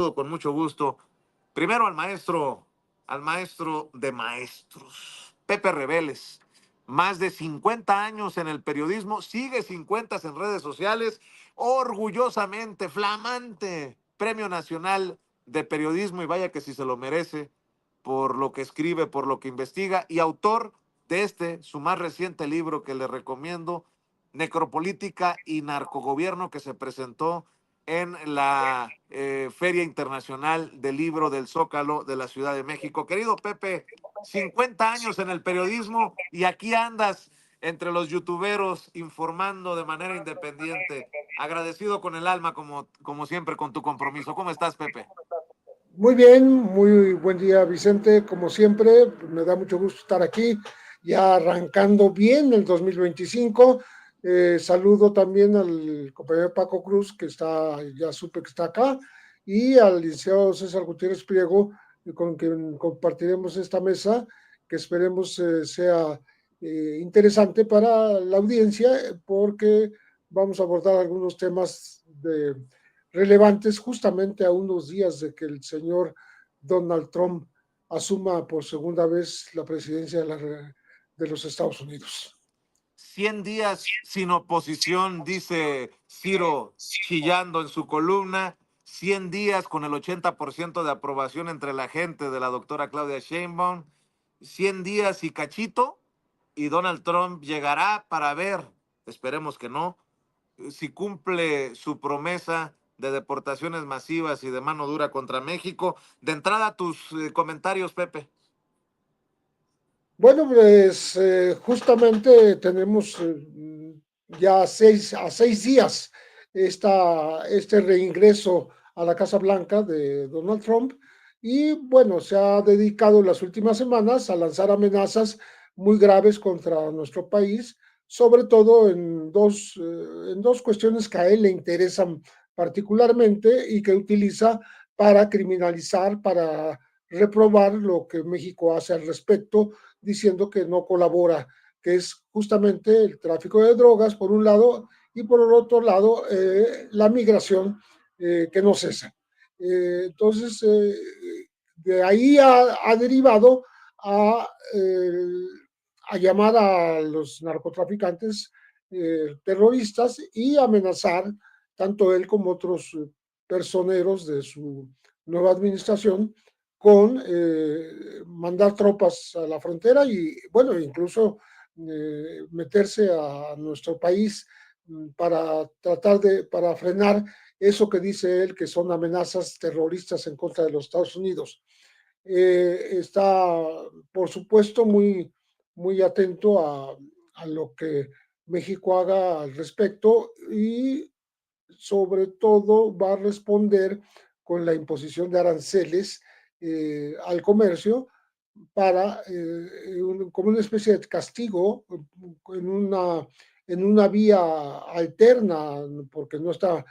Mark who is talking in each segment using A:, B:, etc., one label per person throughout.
A: Con mucho gusto. Primero al maestro de maestros, Pepe Reveles. Más de 50 años en el periodismo, sigue 50 en redes sociales, orgullosamente, flamante, Premio Nacional de Periodismo, y vaya que si se lo merece por lo que escribe, por lo que investiga, y autor de su más reciente libro que le recomiendo, Necropolítica y Narcogobierno, que se presentó en la Feria Internacional del Libro del Zócalo de la Ciudad de México. Querido Pepe, 50 años en el periodismo y aquí andas entre los youtuberos informando de manera independiente. Agradecido con el alma, como siempre, con tu compromiso. ¿Cómo estás, Pepe?
B: Muy bien, muy buen día, Vicente. Como siempre, me da mucho gusto estar aquí, ya arrancando bien el 2025. Saludo también al compañero Paco Cruz, que ya supe que está acá, y al licenciado César Gutiérrez Priego, con quien compartiremos esta mesa, que esperemos sea interesante para la audiencia, porque vamos a abordar algunos temas relevantes justamente a unos días de que el señor Donald Trump asuma por segunda vez la presidencia de los Estados Unidos.
A: 100 días sin oposición, dice Ciro chillando en su columna. 100 días con el 80% de aprobación entre la gente de la doctora Claudia Sheinbaum. 100 días y cachito, y Donald Trump llegará para ver, esperemos que no, si cumple su promesa de deportaciones masivas y de mano dura contra México. De entrada, tus comentarios, Pepe.
B: Bueno, pues justamente tenemos ya a 6 días este reingreso a la Casa Blanca de Donald Trump, y bueno, se ha dedicado las últimas semanas a lanzar amenazas muy graves contra nuestro país, sobre todo en dos cuestiones que a él le interesan particularmente y que utiliza para criminalizar, para reprobar lo que México hace al respecto, diciendo que no colabora, que es justamente el tráfico de drogas, por un lado, y por el otro lado, la migración que no cesa. Entonces, de ahí ha derivado a, a, llamar a los narcotraficantes terroristas y amenazar tanto él como otros personeros de su nueva administración con mandar tropas a la frontera y, bueno, incluso meterse a nuestro país para frenar eso que dice él que son amenazas terroristas en contra de los Estados Unidos. Está, por supuesto, muy atento a lo que México haga al respecto, y sobre todo va a responder con la imposición de aranceles al comercio como una especie de castigo en una vía alterna, porque no está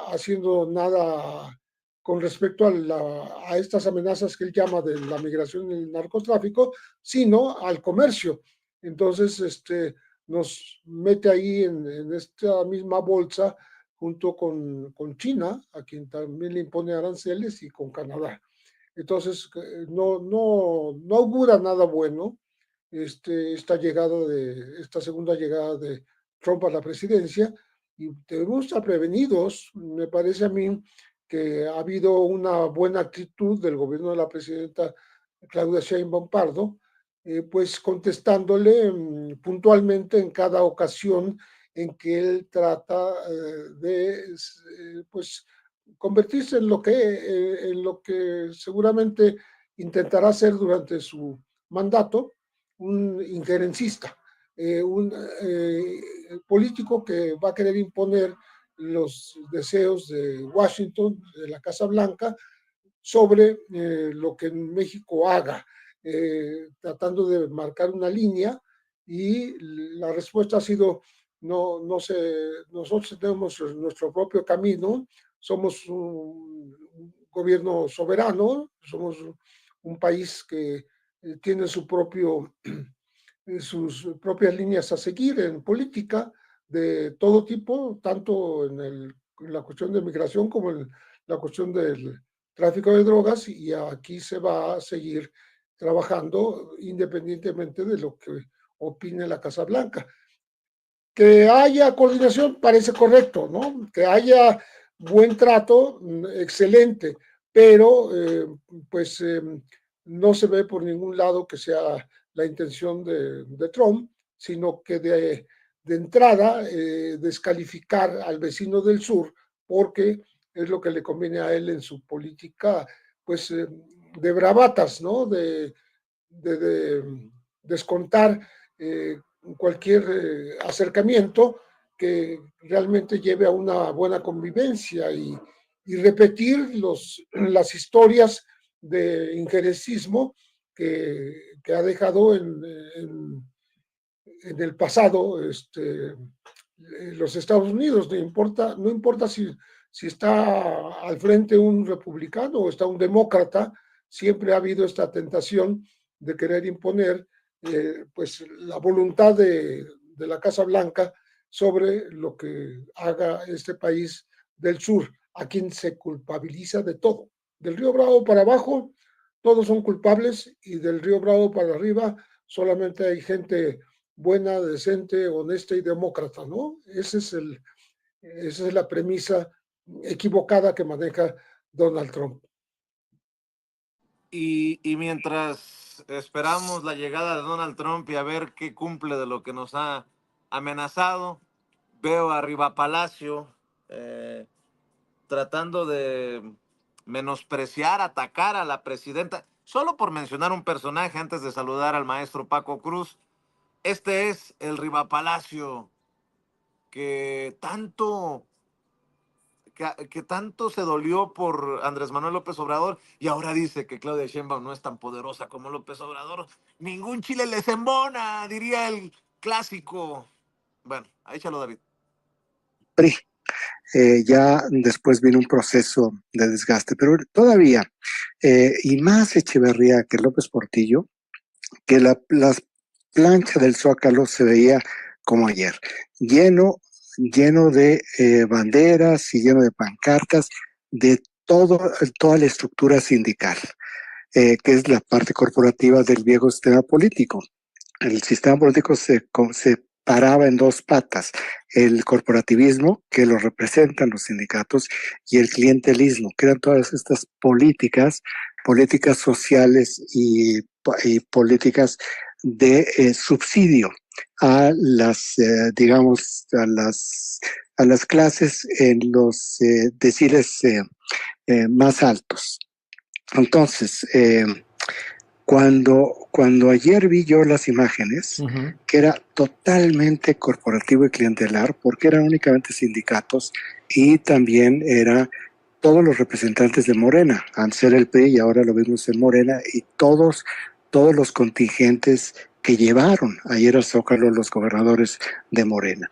B: haciendo nada con respecto a estas amenazas que él llama de la migración y el narcotráfico, sino al comercio. Entonces, nos mete ahí en esta misma bolsa junto con China, a quien también le impone aranceles, y con Canadá. Entonces, no augura nada bueno esta segunda llegada de Trump a la presidencia, y debemos estar prevenidos. Me parece a mí que ha habido una buena actitud del gobierno de la presidenta Claudia Sheinbaum Pardo, pues contestándole puntualmente en cada ocasión en que él trata pues convertirse en lo que seguramente intentará hacer durante su mandato, un injerencista, un político que va a querer imponer los deseos de Washington, de la Casa Blanca, sobre lo que México haga, tratando de marcar una línea, y la respuesta ha sido: no sé, nosotros tenemos nuestro propio camino, somos un gobierno soberano, somos un país que tiene sus propias líneas a seguir en política de todo tipo, tanto en la cuestión de migración como en la cuestión tráfico de drogas y aquí se va a seguir trabajando independientemente de lo que opine la Casa Blanca. Que haya coordinación parece correcto, ¿no? Que haya buen trato, excelente, pero pues no se ve por ningún lado que sea la intención de Trump, sino que de entrada descalificar al vecino del sur porque es lo que le conviene a él en su política, pues de bravatas, ¿no? De descontar cualquier acercamiento que realmente lleve a una buena convivencia y repetir las historias de injerencismo que ha dejado en el pasado los Estados Unidos. No importa si está al frente un republicano o está un demócrata, siempre ha habido esta tentación de querer imponer pues la voluntad de la Casa Blanca sobre lo que haga este país del sur, a quien se culpabiliza de todo. Del Río Bravo para abajo, todos son culpables y del Río Bravo para arriba solamente hay gente buena, decente, honesta y demócrata, ¿no? Esa es la premisa equivocada que maneja Donald Trump.
A: Y mientras esperamos la llegada de Donald Trump y a ver qué cumple de lo que nos ha amenazado, veo a Riva Palacio tratando de menospreciar, atacar a la presidenta, solo por mencionar un personaje antes de saludar al maestro Paco Cruz. Este es el Riva Palacio que que tanto se dolió por Andrés Manuel López Obrador y ahora dice que Claudia Sheinbaum no es tan poderosa como López Obrador. Ningún chile les embona, diría el clásico. Bueno, échalo, David.
C: PRI. Ya después viene un proceso de desgaste, pero todavía, y más Echeverría que López Portillo, que la plancha del Zócalo se veía como ayer, lleno de banderas y lleno de pancartas de toda la estructura sindical, que es la parte corporativa del viejo sistema político. El sistema político se paraba en dos patas: el corporativismo, que lo representan los sindicatos, y el clientelismo, que eran todas estas políticas sociales y políticas de subsidio a digamos, a las clases en los deciles más altos. Entonces, cuando ayer vi yo las imágenes, que era totalmente corporativo y clientelar, porque eran únicamente sindicatos y también era todos los representantes de Morena, antes era el PRI y ahora lo vimos en Morena, y todos los contingentes que llevaron ayer al Zócalo los gobernadores de Morena.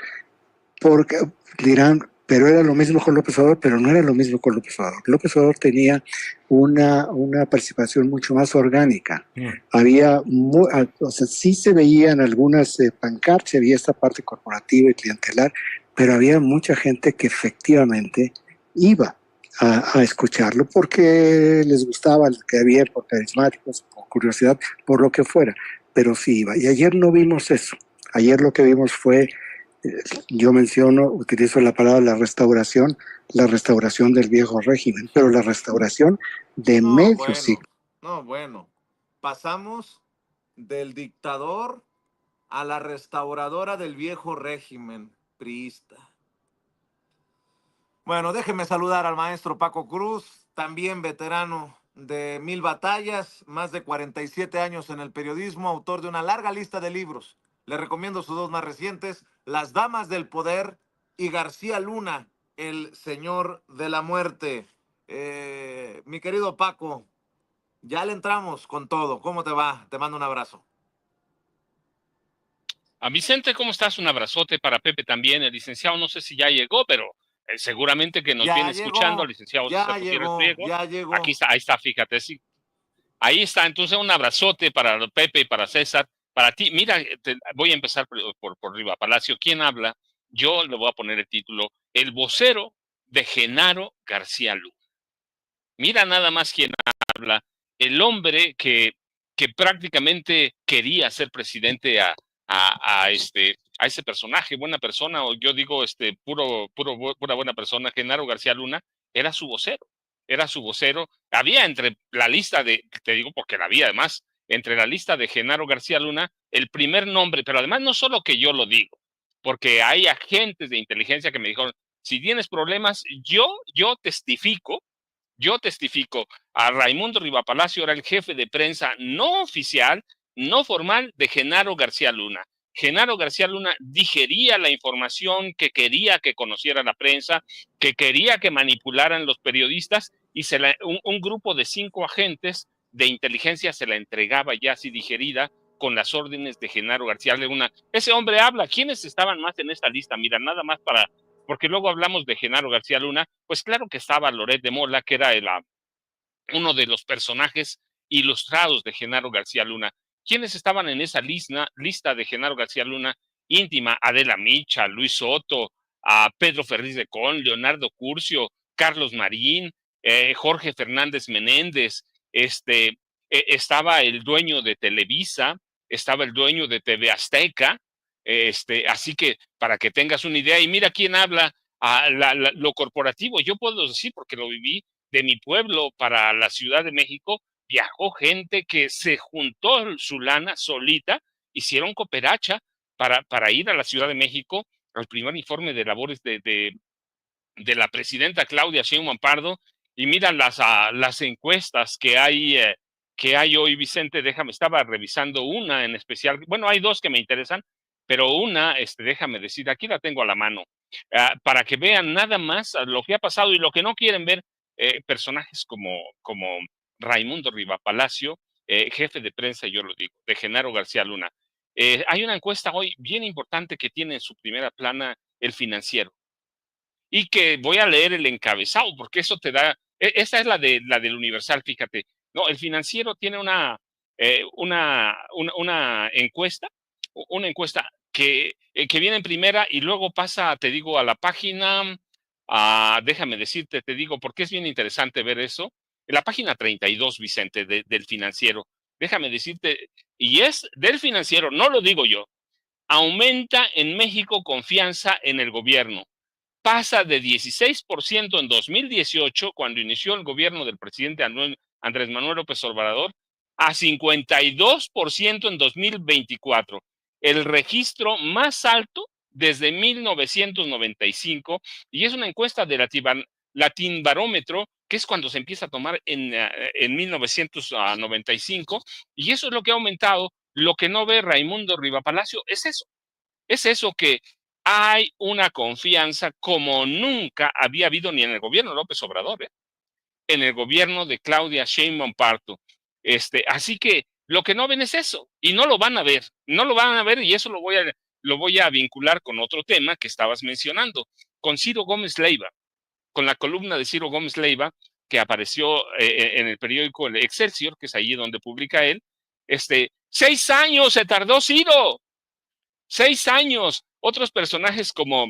C: Porque dirán, pero era lo mismo con López Obrador, pero no era lo mismo con López Obrador. López Obrador tenía una participación mucho más orgánica. Había, o sea, sí se veían algunas pancartas, había esta parte corporativa y clientelar, pero había mucha gente que efectivamente iba a escucharlo porque les gustaba, que había, por carismáticos, por curiosidad, por lo que fuera, pero sí iba. Y ayer no vimos eso. Ayer lo que vimos fue, yo utilizo la palabra la restauración del viejo régimen, pero la restauración de medio siglo.
A: No, bueno. Pasamos del dictador a la restauradora del viejo régimen priista. Bueno, déjeme saludar al maestro Paco Cruz, también veterano de 1000 batallas, más de 47 años en el periodismo, autor de una larga lista de libros. Le recomiendo sus dos más recientes, Las Damas del Poder y García Luna, el Señor de la Muerte. Mi querido Paco, ya le entramos con todo. ¿Cómo te va? Te mando un abrazo.
D: A Vicente, ¿cómo estás? Un abrazote para Pepe también. El licenciado no sé si ya llegó, pero seguramente que nos
A: Ya
D: viene
A: llegó,
D: escuchando. El licenciado César Gutiérrez Priego.
A: Ya llegó.
D: Aquí está, ahí está, fíjate. Sí. Ahí está. Entonces, un abrazote para Pepe y para César. Para ti, mira, voy a empezar por Riva Palacio. ¿Quién habla? Yo le voy a poner el título: El vocero de Genaro García Luna. Mira nada más quién habla. El hombre que prácticamente quería ser presidente a ese personaje, buena persona, o yo digo pura buena persona, Genaro García Luna, era su vocero. Era su vocero. Había entre la lista te digo porque la había además, entre la lista de Genaro García Luna, el primer nombre, pero además no solo que yo lo digo, porque hay agentes de inteligencia que me dijeron, si tienes problemas, yo testifico. Yo testifico, a Raimundo Riva Palacio era el jefe de prensa no oficial, no formal de Genaro García Luna. Genaro García Luna digería la información que quería que conociera la prensa, que quería que manipularan los periodistas y un grupo de 5 agentes de inteligencia se la entregaba ya así digerida con las órdenes de Genaro García Luna. Ese hombre habla. ¿Quiénes estaban más en esta lista? Mira, nada más porque luego hablamos de Genaro García Luna, pues claro que estaba Loret de Mola, que era uno de los personajes ilustrados de Genaro García Luna. ¿Quiénes estaban en esa lista de Genaro García Luna íntima? Adela Micha, Luis Soto, a Pedro Ferriz de Con, Leonardo Curcio, Carlos Marín, Jorge Fernández Menéndez, estaba el dueño de Televisa, estaba el dueño de TV Azteca, así que para que tengas una idea, y mira quién habla, lo corporativo, yo puedo decir porque lo viví, de mi pueblo para la Ciudad de México, viajó gente que se juntó su lana solita, hicieron cooperacha para ir a la Ciudad de México al primer informe de labores de la presidenta Claudia Sheinbaum Pardo, y mira las encuestas que hay hoy, Vicente, estaba revisando una en especial, bueno, hay dos que me interesan, pero una, déjame decir, aquí la tengo a la mano, para que vean nada más lo que ha pasado y lo que no quieren ver personajes como Raimundo Riva Palacio, jefe de prensa, yo lo digo, de Genaro García Luna. Hay una encuesta hoy bien importante que tiene en su primera plana El Financiero, y que voy a leer el encabezado, porque eso te da, esa es la del Universal, fíjate. No, El Financiero tiene una encuesta que viene en primera y luego pasa, te digo, a la página, déjame decirte, te digo, porque es bien interesante ver eso, en la página 32, Vicente, del Financiero. Déjame decirte, y es del Financiero, no lo digo yo, aumenta en México confianza en el gobierno. Pasa de 16% en 2018, cuando inició el gobierno del presidente Andrés Manuel López Obrador, a 52% en 2024. El registro más alto desde 1995, y es una encuesta de Latin Barómetro, que es cuando se empieza a tomar en 1995, y eso es lo que ha aumentado. Lo que no ve Raimundo Riva Palacio es eso. Es eso, que hay una confianza como nunca había habido ni en el gobierno de López Obrador, en el gobierno de Claudia Sheinbaum Pardo. Así que lo que no ven es eso, y no lo van a ver, y eso lo voy a vincular con otro tema que estabas mencionando, con Ciro Gómez Leiva, con la columna de Ciro Gómez Leiva que apareció en el periódico El Excelsior, que es allí donde publica él. 6 años se tardó Ciro. 6 años. Otros personajes como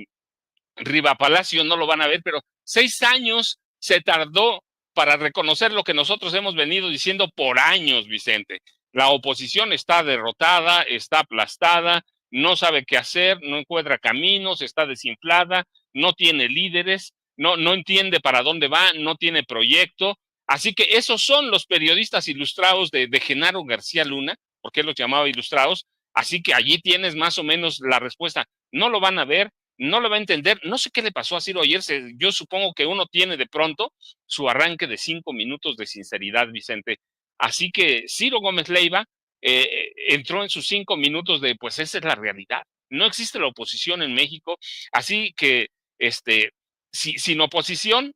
D: Riva Palacio no lo van a ver, pero 6 años se tardó para reconocer lo que nosotros hemos venido diciendo por años, Vicente. La oposición está derrotada, está aplastada, no sabe qué hacer, no encuentra caminos, está desinflada, no tiene líderes, no entiende para dónde va, no tiene proyecto. Así que esos son los periodistas ilustrados de Genaro García Luna, porque él los llamaba ilustrados. Así que allí tienes más o menos la respuesta. No lo van a ver, no lo va a entender. No sé qué le pasó a Ciro ayer. Yo supongo que uno tiene de pronto su arranque de 5 minutos de sinceridad, Vicente. Así que Ciro Gómez Leiva entró en sus 5 minutos de, pues esa es la realidad. No existe la oposición en México. Así que, sin oposición,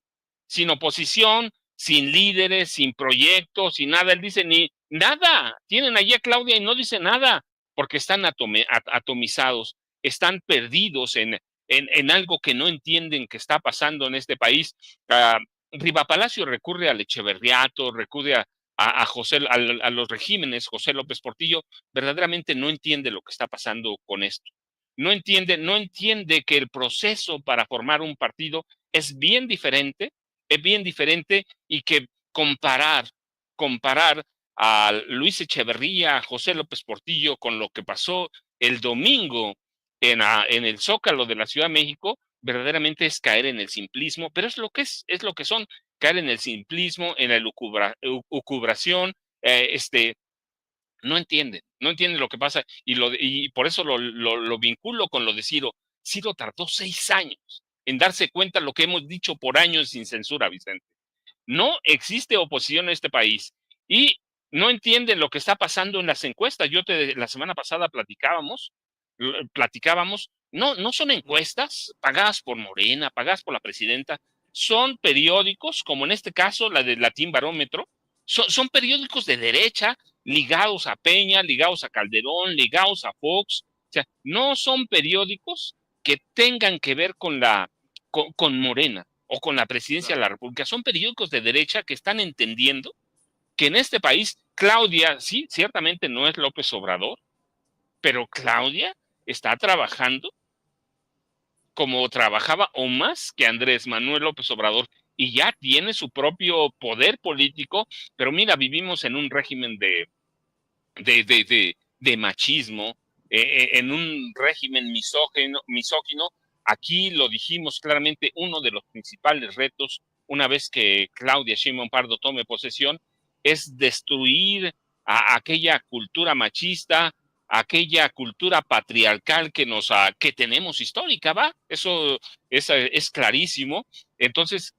D: sin líderes, sin proyectos, sin nada. Él dice ni nada. Tienen allí a Claudia y no dice nada, porque están atomizados, están perdidos en algo que no entienden que está pasando en este país. Riva Palacio recurre al Echeverriato, recurre a los regímenes. José López Portillo verdaderamente no entiende lo que está pasando con esto. No entiende que el proceso para formar un partido es bien diferente y que comparar a Luis Echeverría, a José López Portillo con lo que pasó el domingo en el Zócalo de la Ciudad de México, verdaderamente es caer en el simplismo, pero es lo que son, caer en el simplismo, en la lucubración, no entienden lo que pasa y por eso lo vinculo con lo de Ciro. Ciro tardó 6 años en darse cuenta de lo que hemos dicho por años sin censura, Vicente. No existe oposición en este país y no entienden lo que está pasando en las encuestas. La semana pasada platicábamos, no son encuestas pagadas por Morena, pagadas por la presidenta, son periódicos, como en este caso la de Latín Barómetro, son periódicos de derecha ligados a Peña, ligados a Calderón, ligados a Fox. O sea, no son periódicos que tengan que ver con Morena o con la presidencia de la República. Son periódicos de derecha que están entendiendo que en este país Claudia, sí, ciertamente no es López Obrador, pero Claudia está trabajando como trabajaba o más que Andrés Manuel López Obrador y ya tiene su propio poder político, pero mira, vivimos en un régimen de machismo, en un régimen misógino. Aquí lo dijimos claramente, uno de los principales retos, una vez que Claudia Sheinbaum Pardo tome posesión, es destruir a aquella cultura machista, aquella cultura patriarcal que tenemos histórica, ¿va? Eso es clarísimo. Entonces,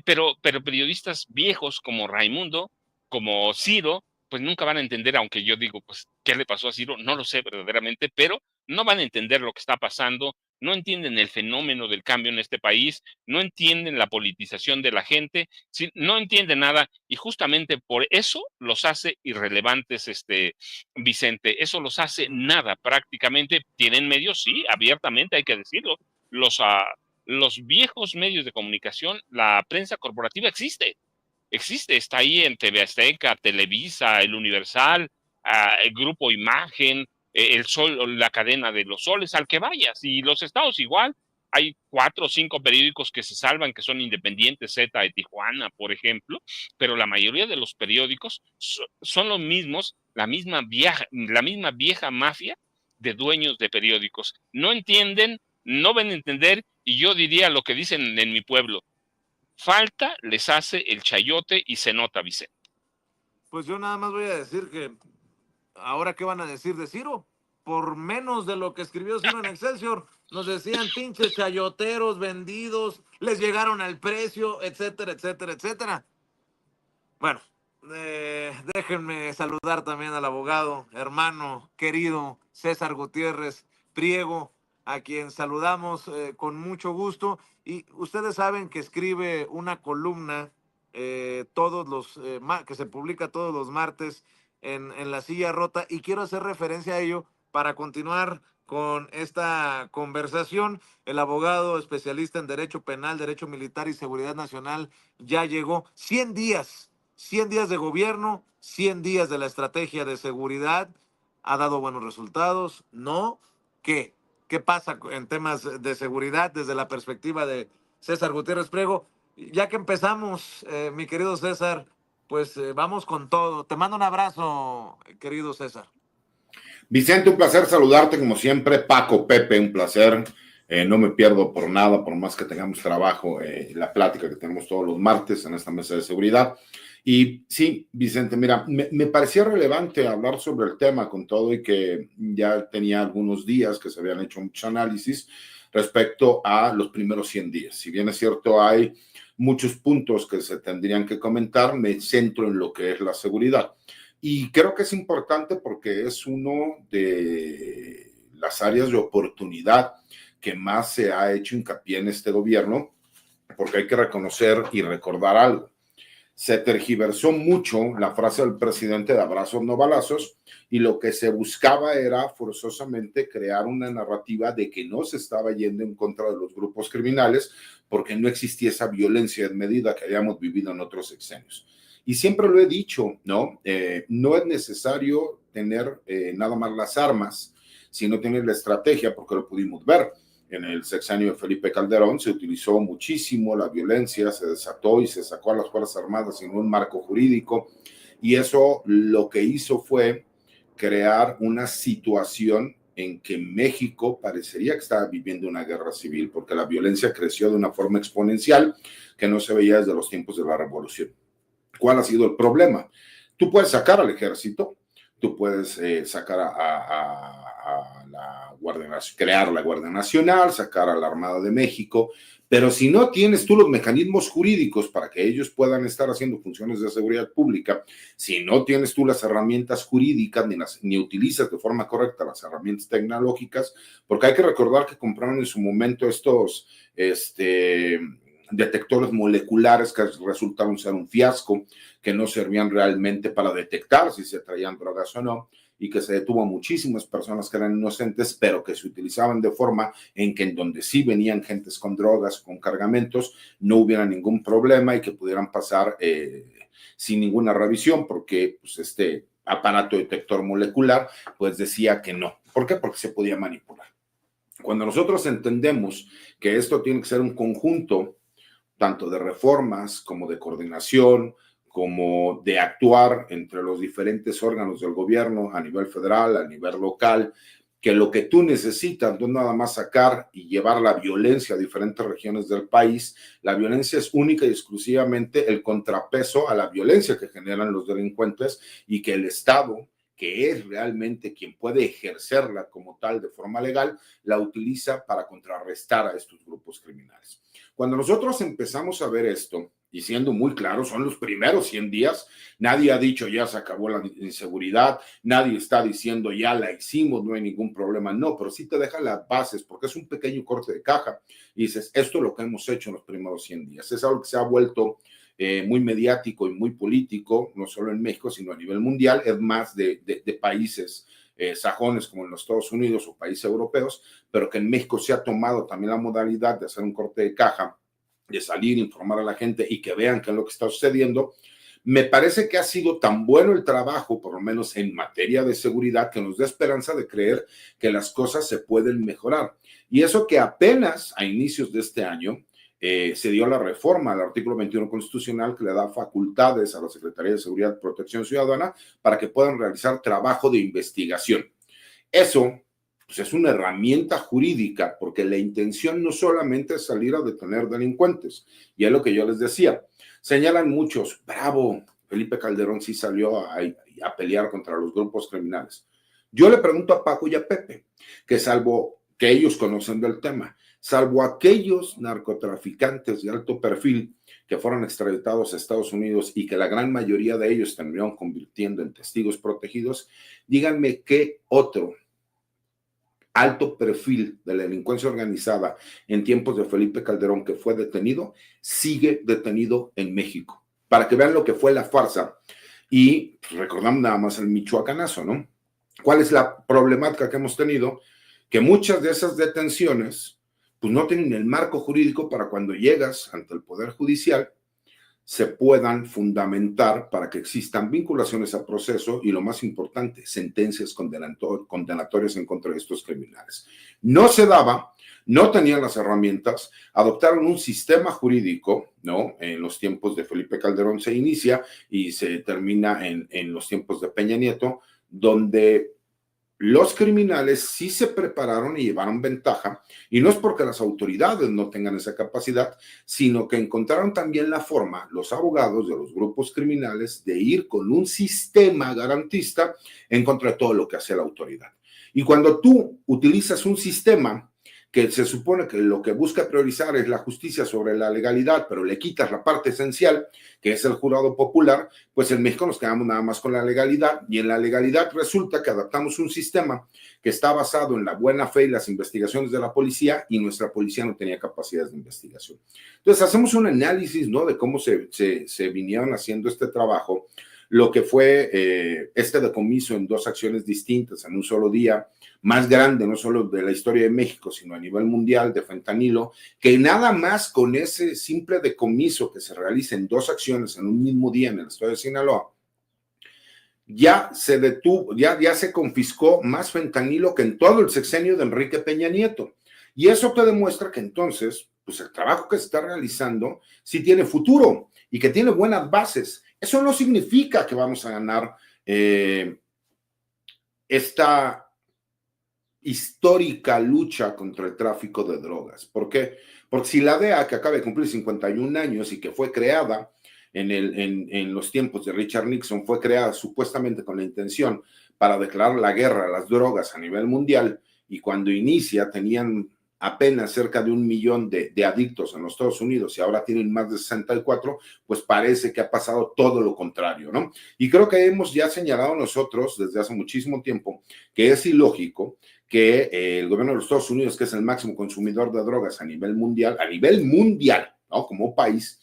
D: pero periodistas viejos como Raimundo, como Ciro, pues nunca van a entender, aunque yo digo, pues, ¿qué le pasó a Ciro? No lo sé verdaderamente, pero no van a entender lo que está pasando, no entienden el fenómeno del cambio en este país, no entienden la politización de la gente, no entienden nada, y justamente por eso los hace irrelevantes, Vicente, eso los hace nada prácticamente. Tienen medios, sí, abiertamente hay que decirlo, los viejos medios de comunicación, la prensa corporativa existe, está ahí en TV Azteca, Televisa, El Universal, el Grupo Imagen, El Sol, la cadena de los soles, al que vayas. Y los estados igual, hay 4 o 5 periódicos que se salvan, que son independientes, Z de Tijuana, por ejemplo, pero la mayoría de los periódicos son los mismos, la misma vieja mafia de dueños de periódicos. No entienden, no ven a entender, y yo diría lo que dicen en mi pueblo: falta les hace el chayote y se nota, Vicente.
A: Pues yo nada más voy a decir que ahora qué van a decir de Ciro. Por menos de lo que escribió Ciro en Excelsior, nos decían pinches chayoteros vendidos, les llegaron al precio, etcétera, etcétera, etcétera. Bueno, déjenme saludar también al abogado, hermano, querido César Gutiérrez Priego, a quien saludamos con mucho gusto. Y ustedes saben que escribe una columna que se publica todos los martes en La Silla Rota, y quiero hacer referencia a ello para continuar con esta conversación. El abogado especialista en Derecho Penal, Derecho Militar y Seguridad Nacional ya llegó. 100 días de gobierno, 100 días de la estrategia de seguridad. ¿Ha dado buenos resultados? ¿No? ¿Qué? ¿Qué pasa en temas de seguridad desde la perspectiva de César Gutiérrez Priego? Ya que empezamos, mi querido César, pues vamos con todo. Te mando un abrazo, querido César.
E: Vicente, un placer saludarte como siempre. Paco, Pepe, un placer. No me pierdo por nada, por más que tengamos trabajo, la plática que tenemos todos los martes en esta mesa de seguridad. Y sí, Vicente, mira, me parecía relevante hablar sobre el tema con todo y que ya tenía algunos días que se habían hecho muchos análisis respecto a los primeros 100 días. Si bien es cierto, hay muchos puntos que se tendrían que comentar, me centro en lo que es la seguridad. Y creo que es importante porque es uno de las áreas de oportunidad que más se ha hecho hincapié en este gobierno, porque hay que reconocer y recordar algo. Se tergiversó mucho la frase del presidente de abrazos no balazos, y lo que se buscaba era forzosamente crear una narrativa de que no se estaba yendo en contra de los grupos criminales porque no existía esa violencia desmedida que habíamos vivido en otros sexenios. Y siempre lo he dicho, ¿no? No es necesario tener nada más las armas, sino tener la estrategia, porque lo pudimos ver. en el sexenio de Felipe Calderón, se utilizó muchísimo la violencia, se desató y se sacó a las Fuerzas Armadas sin un marco jurídico, y eso lo que hizo fue crear una situación en que México parecería que estaba viviendo una guerra civil, porque la violencia creció de una forma exponencial que no se veía desde los tiempos de la Revolución. ¿Cuál ha sido el problema? Tú puedes sacar al ejército, tú puedes sacar a la Guardia Nacional, crear la Guardia Nacional, sacar a la Armada de México, pero si no tienes tú los mecanismos jurídicos para que ellos puedan estar haciendo funciones de seguridad pública, si no tienes tú las herramientas jurídicas ni utilizas de forma correcta las herramientas tecnológicas, porque hay que recordar que compraron en su momento estos detectores moleculares que resultaron ser un fiasco, que no servían realmente para detectar si se traían drogas o no, y que se detuvo a muchísimas personas que eran inocentes, pero que se utilizaban de forma en que en donde sí venían gentes con drogas, con cargamentos, no hubiera ningún problema y que pudieran pasar sin ninguna revisión, porque pues, este aparato detector molecular pues decía que no. ¿Por qué? Porque se podía manipular. Cuando nosotros entendemos que esto tiene que ser un conjunto tanto de reformas como de coordinación, como de actuar entre los diferentes órganos del gobierno a nivel federal, a nivel local, que lo que tú necesitas no es nada más sacar y llevar la violencia a diferentes regiones del país. La violencia es única y exclusivamente el contrapeso a la violencia que generan los delincuentes, y que el Estado, que es realmente quien puede ejercerla como tal de forma legal, la utiliza para contrarrestar a estos grupos criminales. Cuando nosotros empezamos a ver esto, y siendo muy claros, son los primeros 100 días, nadie ha dicho ya se acabó la inseguridad, nadie está diciendo ya la hicimos, no hay ningún problema, no, pero sí te deja las bases, porque es un pequeño corte de caja, y dices, esto es lo que hemos hecho en los primeros 100 días, es algo que se ha vuelto muy mediático y muy político, no solo en México, sino a nivel mundial, es más de países sajones como en los Estados Unidos o países europeos, pero que en México se ha tomado también la modalidad de hacer un corte de caja, de salir, informar a la gente y que vean qué es lo que está sucediendo. Me parece que ha sido tan bueno el trabajo, por lo menos en materia de seguridad, que nos da esperanza de creer que las cosas se pueden mejorar. Y eso que apenas a inicios de este año se dio la reforma al artículo 21 constitucional que le da facultades a la Secretaría de Seguridad y Protección Ciudadana para que puedan realizar trabajo de investigación. Eso pues, es una herramienta jurídica, porque la intención no solamente es salir a detener delincuentes, y es lo que yo les decía. Señalan muchos, bravo, Felipe Calderón sí salió a pelear contra los grupos criminales. Yo le pregunto a Paco y a Pepe, que salvo que ellos conocen del tema, salvo aquellos narcotraficantes de alto perfil que fueron extraditados a Estados Unidos y que la gran mayoría de ellos terminaron convirtiendo en testigos protegidos, díganme qué otro alto perfil de la delincuencia organizada en tiempos de Felipe Calderón que fue detenido, sigue detenido en México, para que vean lo que fue la farsa. Y recordamos nada más el michoacanazo, ¿no? ¿Cuál es la problemática que hemos tenido? Que muchas de esas detenciones pues no tienen el marco jurídico para cuando llegas ante el Poder Judicial se puedan fundamentar para que existan vinculaciones a proceso y, lo más importante, sentencias condenatorias en contra de estos criminales. No se daba, no tenían las herramientas, adoptaron un sistema jurídico, ¿no? En los tiempos de Felipe Calderón se inicia y se termina en los tiempos de Peña Nieto, donde los criminales sí se prepararon y llevaron ventaja, y no es porque las autoridades no tengan esa capacidad, sino que encontraron también la forma, los abogados de los grupos criminales, de ir con un sistema garantista en contra de todo lo que hace la autoridad. Y cuando tú utilizas un sistema que se supone que lo que busca priorizar es la justicia sobre la legalidad, pero le quitas la parte esencial, que es el jurado popular, pues en México nos quedamos nada más con la legalidad, y en la legalidad resulta que adaptamos un sistema que está basado en la buena fe y las investigaciones de la policía, y nuestra policía no tenía capacidades de investigación. Entonces hacemos un análisis, ¿no?, de cómo se vinieron haciendo este trabajo, lo que fue este decomiso en 2 acciones distintas en un solo día, más grande no solo de la historia de México, sino a nivel mundial, de fentanilo, que nada más con ese simple decomiso que se realiza en 2 acciones en un mismo día en el estado de Sinaloa, ya se detuvo, ya se confiscó más fentanilo que en todo el sexenio de Enrique Peña Nieto. Y eso te demuestra que entonces, pues el trabajo que se está realizando sí tiene futuro y que tiene buenas bases. Eso no significa que vamos a ganar esta histórica lucha contra el tráfico de drogas. ¿Por qué? Porque si la DEA, que acaba de cumplir 51 años y que fue creada en los tiempos de Richard Nixon, fue creada supuestamente con la intención para declarar la guerra a las drogas a nivel mundial, y cuando inicia tenían apenas cerca de 1 millón de adictos en los Estados Unidos y ahora tienen más de 64, pues parece que ha pasado todo lo contrario, ¿no? Y creo que hemos ya señalado nosotros desde hace muchísimo tiempo que es ilógico que el gobierno de los Estados Unidos, que es el máximo consumidor de drogas a nivel mundial, ¿no? Como país,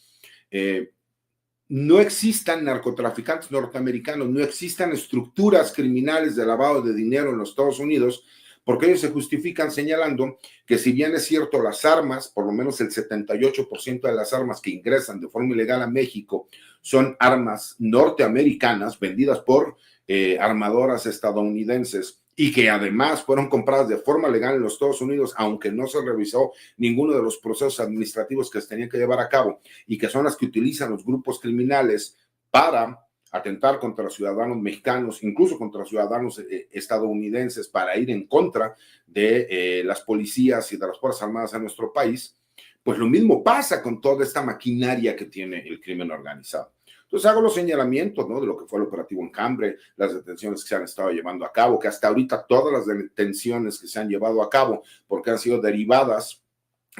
E: no existan narcotraficantes norteamericanos, no existan estructuras criminales de lavado de dinero en los Estados Unidos, porque ellos se justifican señalando que si bien es cierto las armas, por lo menos el 78% de las armas que ingresan de forma ilegal a México son armas norteamericanas vendidas por armadoras estadounidenses y que además fueron compradas de forma legal en los Estados Unidos, aunque no se revisó ninguno de los procesos administrativos que se tenían que llevar a cabo, y que son las que utilizan los grupos criminales para atentar contra ciudadanos mexicanos, incluso contra ciudadanos estadounidenses, para ir en contra de las policías y de las Fuerzas Armadas en nuestro país, pues lo mismo pasa con toda esta maquinaria que tiene el crimen organizado. Entonces hago los señalamientos, ¿no?, de lo que fue el operativo Enjambre, las detenciones que se han estado llevando a cabo, que hasta ahorita todas las detenciones que se han llevado a cabo, porque han sido derivadas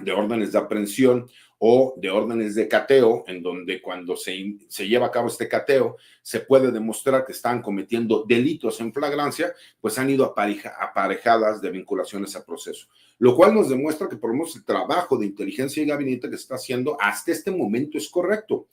E: de órdenes de aprehensión o de órdenes de cateo, en donde cuando se lleva a cabo este cateo se puede demostrar que están cometiendo delitos en flagrancia, pues han ido aparejadas de vinculaciones a proceso, lo cual nos demuestra que por lo menos el trabajo de inteligencia y gabinete que se está haciendo hasta este momento es correcto.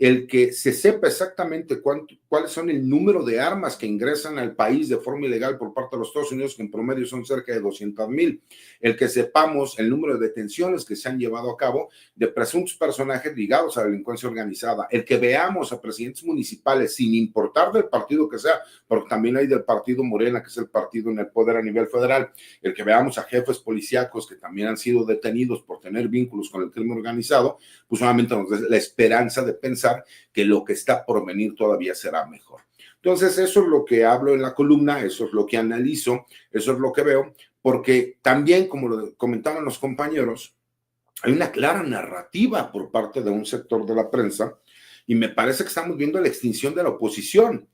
E: El que se sepa exactamente cuáles son el número de armas que ingresan al país de forma ilegal por parte de los Estados Unidos, que en promedio son cerca de 200,000. El que sepamos el número de detenciones que se han llevado a cabo de presuntos personajes ligados a la delincuencia organizada. El que veamos a presidentes municipales, sin importar del partido que sea, porque también hay del partido Morena, que es el partido en el poder a nivel federal. El que veamos a jefes policíacos que también han sido detenidos por tener vínculos con el crimen organizado, pues solamente nos da la esperanza de pensar que lo que está por venir todavía será mejor. Entonces, eso es lo que hablo en la columna, eso es lo que analizo, eso es lo que veo, porque también, como lo comentaban los compañeros, hay una clara narrativa por parte de un sector de la prensa, y me parece que estamos viendo la extinción de la oposición.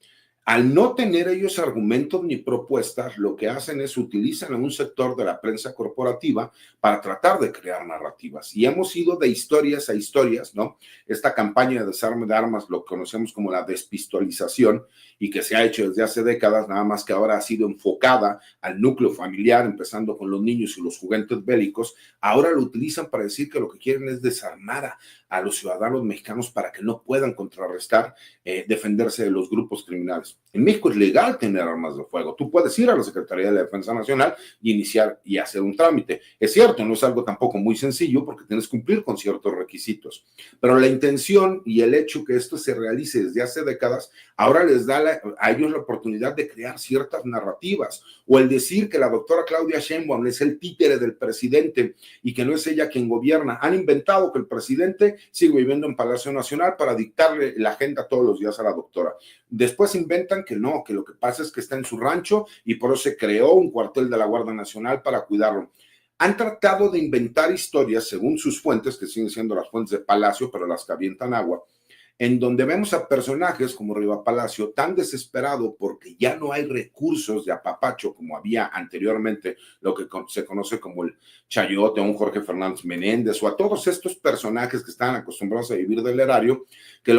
E: Al no tener ellos argumentos ni propuestas, lo que hacen es utilizan a un sector de la prensa corporativa para tratar de crear narrativas. Y hemos ido de historias a historias, ¿no? Esta campaña de desarme de armas lo conocemos como la despistolización, y que se ha hecho desde hace décadas, nada más que ahora ha sido enfocada al núcleo familiar, empezando con los niños y los juguetes bélicos. Ahora lo utilizan para decir que lo que quieren es desarmar a los ciudadanos mexicanos para que no puedan contrarrestar, defenderse de los grupos criminales. En México es legal tener armas de fuego. Tú puedes ir a la Secretaría de la Defensa Nacional y iniciar y hacer un trámite. Es cierto, no es algo tampoco muy sencillo porque tienes que cumplir con ciertos requisitos, pero la intención y el hecho que esto se realice desde hace décadas, ahora les da a ellos la oportunidad de crear ciertas narrativas, o el decir que la doctora Claudia Sheinbaum es el títere del presidente y que no es ella quien gobierna. Han inventado que el presidente sigue viviendo en Palacio Nacional para dictarle la agenda todos los días a la doctora. Después inventan que no, que lo que pasa es que está en su rancho y por eso se creó un cuartel de la Guardia Nacional para cuidarlo. Han tratado de inventar historias según sus fuentes, que siguen siendo las fuentes de Palacio, pero las que avientan agua, en donde vemos a personajes como Riva Palacio tan desesperado porque ya no hay recursos de apapacho como había anteriormente, lo que se conoce como el Chayote, a un Jorge Fernández Menéndez, o a todos estos personajes que están acostumbrados a vivir del erario, que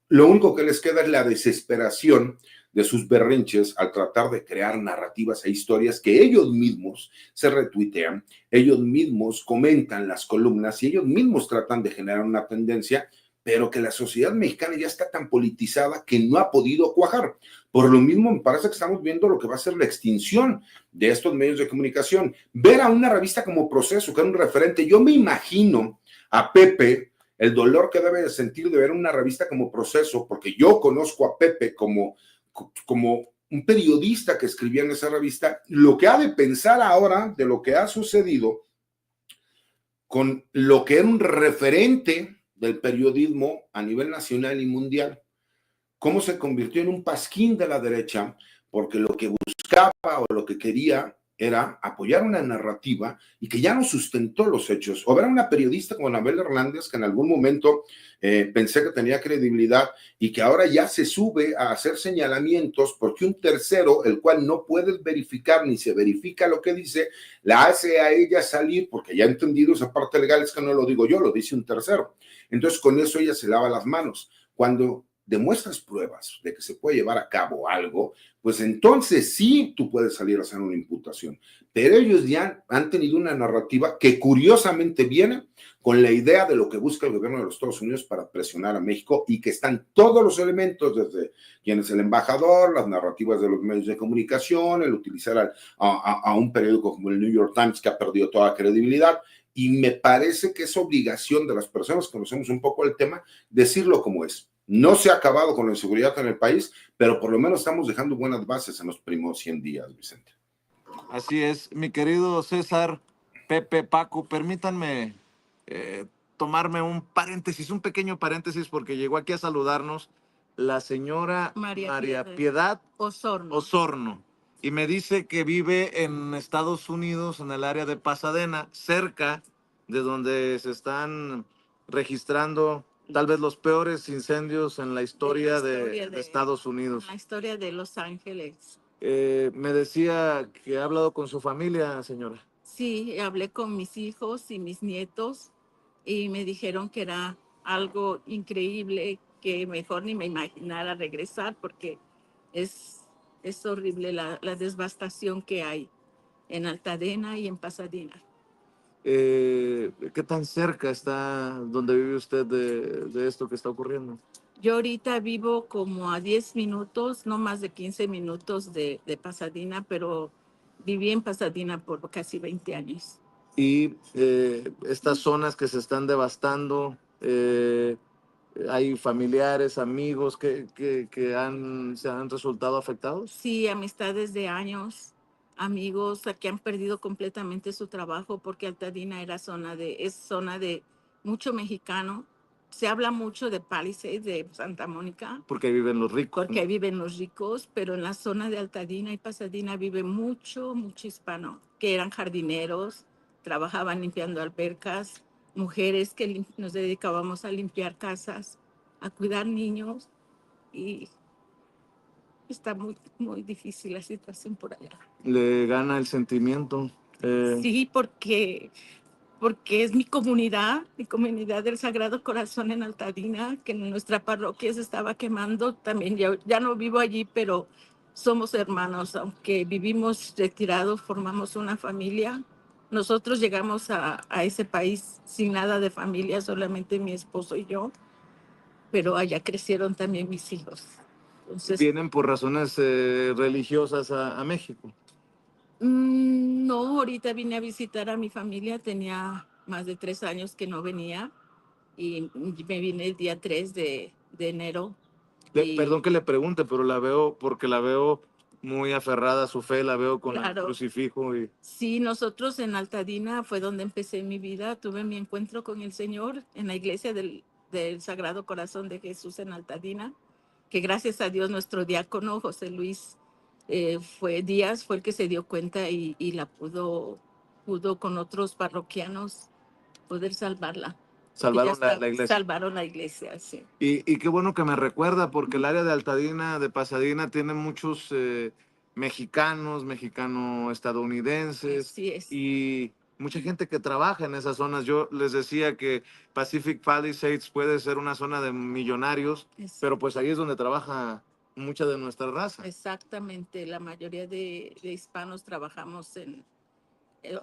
E: lo único que les queda es la desesperación de sus berrinches al tratar de crear narrativas e historias que ellos mismos se retuitean, ellos mismos comentan las columnas y ellos mismos tratan de generar una tendencia, pero que la sociedad mexicana ya está tan politizada que no ha podido cuajar. Por lo mismo, me parece que estamos viendo lo que va a ser la extinción de estos medios de comunicación. Ver a una revista como Proceso, que era un referente, yo me imagino a Pepe, el dolor que debe de sentir de ver una revista como Proceso, porque yo conozco a Pepe como un periodista que escribía en esa revista, lo que ha de pensar ahora de lo que ha sucedido con lo que era un referente del periodismo a nivel nacional y mundial. Cómo se convirtió en un pasquín de la derecha, porque lo que buscaba o lo que quería era apoyar una narrativa y que ya no sustentó los hechos. O ver a una periodista como Anabel Hernández, que en algún momento pensé que tenía credibilidad y que ahora ya se sube a hacer señalamientos porque un tercero, el cual no puedes verificar ni se verifica lo que dice, la hace a ella salir, porque ya ha entendido esa parte legal, es que no lo digo yo, lo dice un tercero. Entonces con eso ella se lava las manos. Cuando demuestras pruebas de que se puede llevar a cabo algo, pues entonces sí tú puedes salir a hacer una imputación. Pero ellos ya han tenido una narrativa que curiosamente viene con la idea de lo que busca el gobierno de los Estados Unidos para presionar a México y que están todos los elementos, desde quién es el embajador, las narrativas de los medios de comunicación, el utilizar a un periódico como el New York Times que ha perdido toda credibilidad. Y me parece que es obligación de las personas que conocemos un poco el tema decirlo como es. No se ha acabado con la inseguridad en el país, pero por lo menos estamos dejando buenas bases en los primeros 100 días, Vicente.
A: Así es, mi querido César, Pepe, Paco, permítanme tomarme un paréntesis, un pequeño paréntesis, porque llegó aquí a saludarnos la señora María Piedad Osorno, y me dice que vive en Estados Unidos, en el área de Pasadena, cerca de donde se están registrando tal vez los peores incendios en la historia de Estados Unidos.
F: La historia de Los Ángeles.
A: Me decía que ha hablado con su familia, señora.
F: Sí, hablé con mis hijos y mis nietos y me dijeron que era algo increíble, que mejor ni me imaginara regresar porque es horrible la devastación que hay en Altadena y en Pasadena.
A: ¿Qué tan cerca está donde vive usted de esto que está ocurriendo?
F: Yo ahorita vivo como a 10 minutos, no más de 15 minutos de Pasadena, pero viví en Pasadena por casi 20 años.
A: Y estas zonas que se están devastando, ¿hay familiares, amigos que se han resultado afectados?
F: Sí, amistades de años, amigos que han perdido completamente su trabajo porque Altadena es zona de mucho mexicano. Se habla mucho de Palisades, de Santa Mónica.
A: Porque ahí viven los ricos.
F: Porque ahí viven los ricos, pero en la zona de Altadena y Pasadena vive mucho hispano, que eran jardineros, trabajaban limpiando albercas, mujeres que nos dedicábamos a limpiar casas, a cuidar niños, y está muy difícil la situación por allá.
A: Le gana el sentimiento.
F: Sí, porque es mi comunidad del Sagrado Corazón en Altadena, que en nuestra parroquia se estaba quemando. También ya no vivo allí, pero somos hermanos, aunque vivimos retirados, formamos una familia. Nosotros llegamos a ese país sin nada de familia, solamente mi esposo y yo, pero allá crecieron también mis hijos. Entonces,
A: ¿vienen por razones religiosas a México?
F: No, ahorita vine a visitar a mi familia, tenía más de 3 años que no venía y me vine el día 3 de enero.
A: Perdón que le pregunte, pero la veo muy aferrada a su fe, la veo con el crucifijo.
F: Sí, nosotros en Altadena fue donde empecé mi vida, tuve mi encuentro con el Señor en la iglesia del Sagrado Corazón de Jesús en Altadena, que gracias a Dios nuestro diácono José Luis Díaz fue el que se dio cuenta y la pudo con otros parroquianos poder salvarla.
A: Salvaron la iglesia.
F: Salvaron la iglesia, sí.
A: Y qué bueno que me recuerda, porque el área de Altadena, de Pasadena, tiene muchos mexicano-estadounidenses.
F: Así es.
A: Y mucha gente que trabaja en esas zonas. Yo les decía que Pacific Palisades puede ser una zona de millonarios, pero pues ahí es donde trabaja mucha de nuestra raza.
F: Exactamente, la mayoría de hispanos trabajamos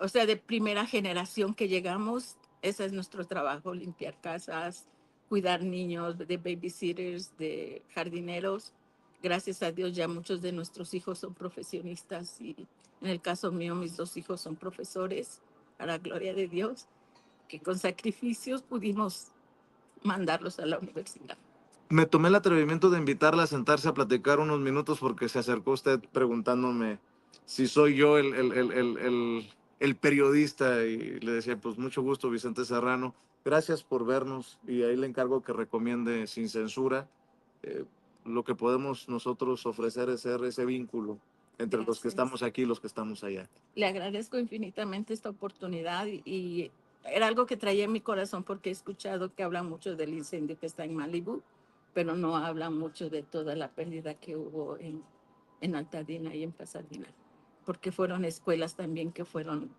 F: o sea, de primera generación que llegamos, ese es nuestro trabajo, limpiar casas, cuidar niños, de babysitters, de jardineros. Gracias a Dios ya muchos de nuestros hijos son profesionistas y en el caso mío mis 2 hijos son profesores, a la gloria de Dios, que con sacrificios pudimos mandarlos a la universidad.
A: Me tomé el atrevimiento de invitarla a sentarse a platicar unos minutos porque se acercó usted preguntándome si soy yo el el periodista, y le decía, pues mucho gusto, Vicente Serrano, gracias por vernos, y ahí le encargo que recomiende Sin Censura. Eh, lo que podemos nosotros ofrecer es ser ese vínculo entre los que estamos aquí y los que estamos allá.
F: Le agradezco infinitamente esta oportunidad y era algo que traía en mi corazón porque he escuchado que hablan mucho del incendio que está en Malibu, pero no hablan mucho de toda la pérdida que hubo en Altadena y en Pasadena, porque fueron escuelas también que fueron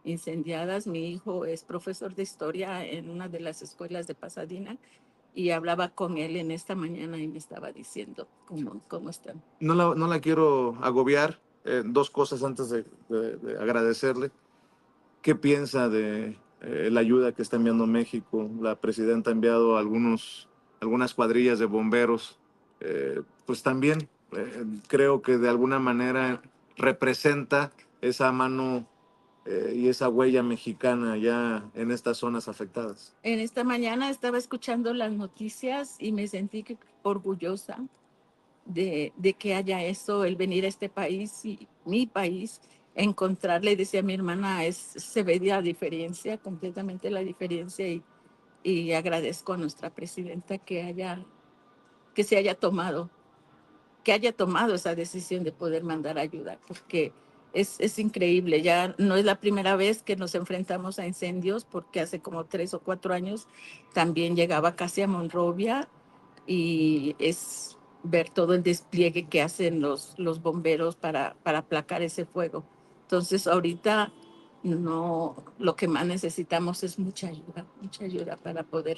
F: incendiadas. Mi hijo es profesor de historia en una de las escuelas de Pasadena y hablaba con él en esta mañana y me estaba diciendo cómo están.
A: No la quiero agobiar. Dos cosas antes de agradecerle. ¿Qué piensa de la ayuda que está enviando México? La presidenta ha enviado algunas cuadrillas de bomberos. Pues también creo que de alguna manera representa esa mano y esa huella mexicana ya en estas zonas afectadas.
F: En esta mañana estaba escuchando las noticias y me sentí orgullosa de que haya eso, el venir a este país y mi país, encontrarle, decía mi hermana, se ve la diferencia, completamente la diferencia y agradezco a nuestra presidenta que se haya tomado, que haya tomado esa decisión de poder mandar ayuda, porque es increíble. Ya no es la primera vez que nos enfrentamos a incendios, porque hace como 3 o 4 años también llegaba casi a Monrovia y es ver todo el despliegue que hacen los bomberos para aplacar ese fuego. Entonces ahorita no, lo que más necesitamos es mucha ayuda para poder,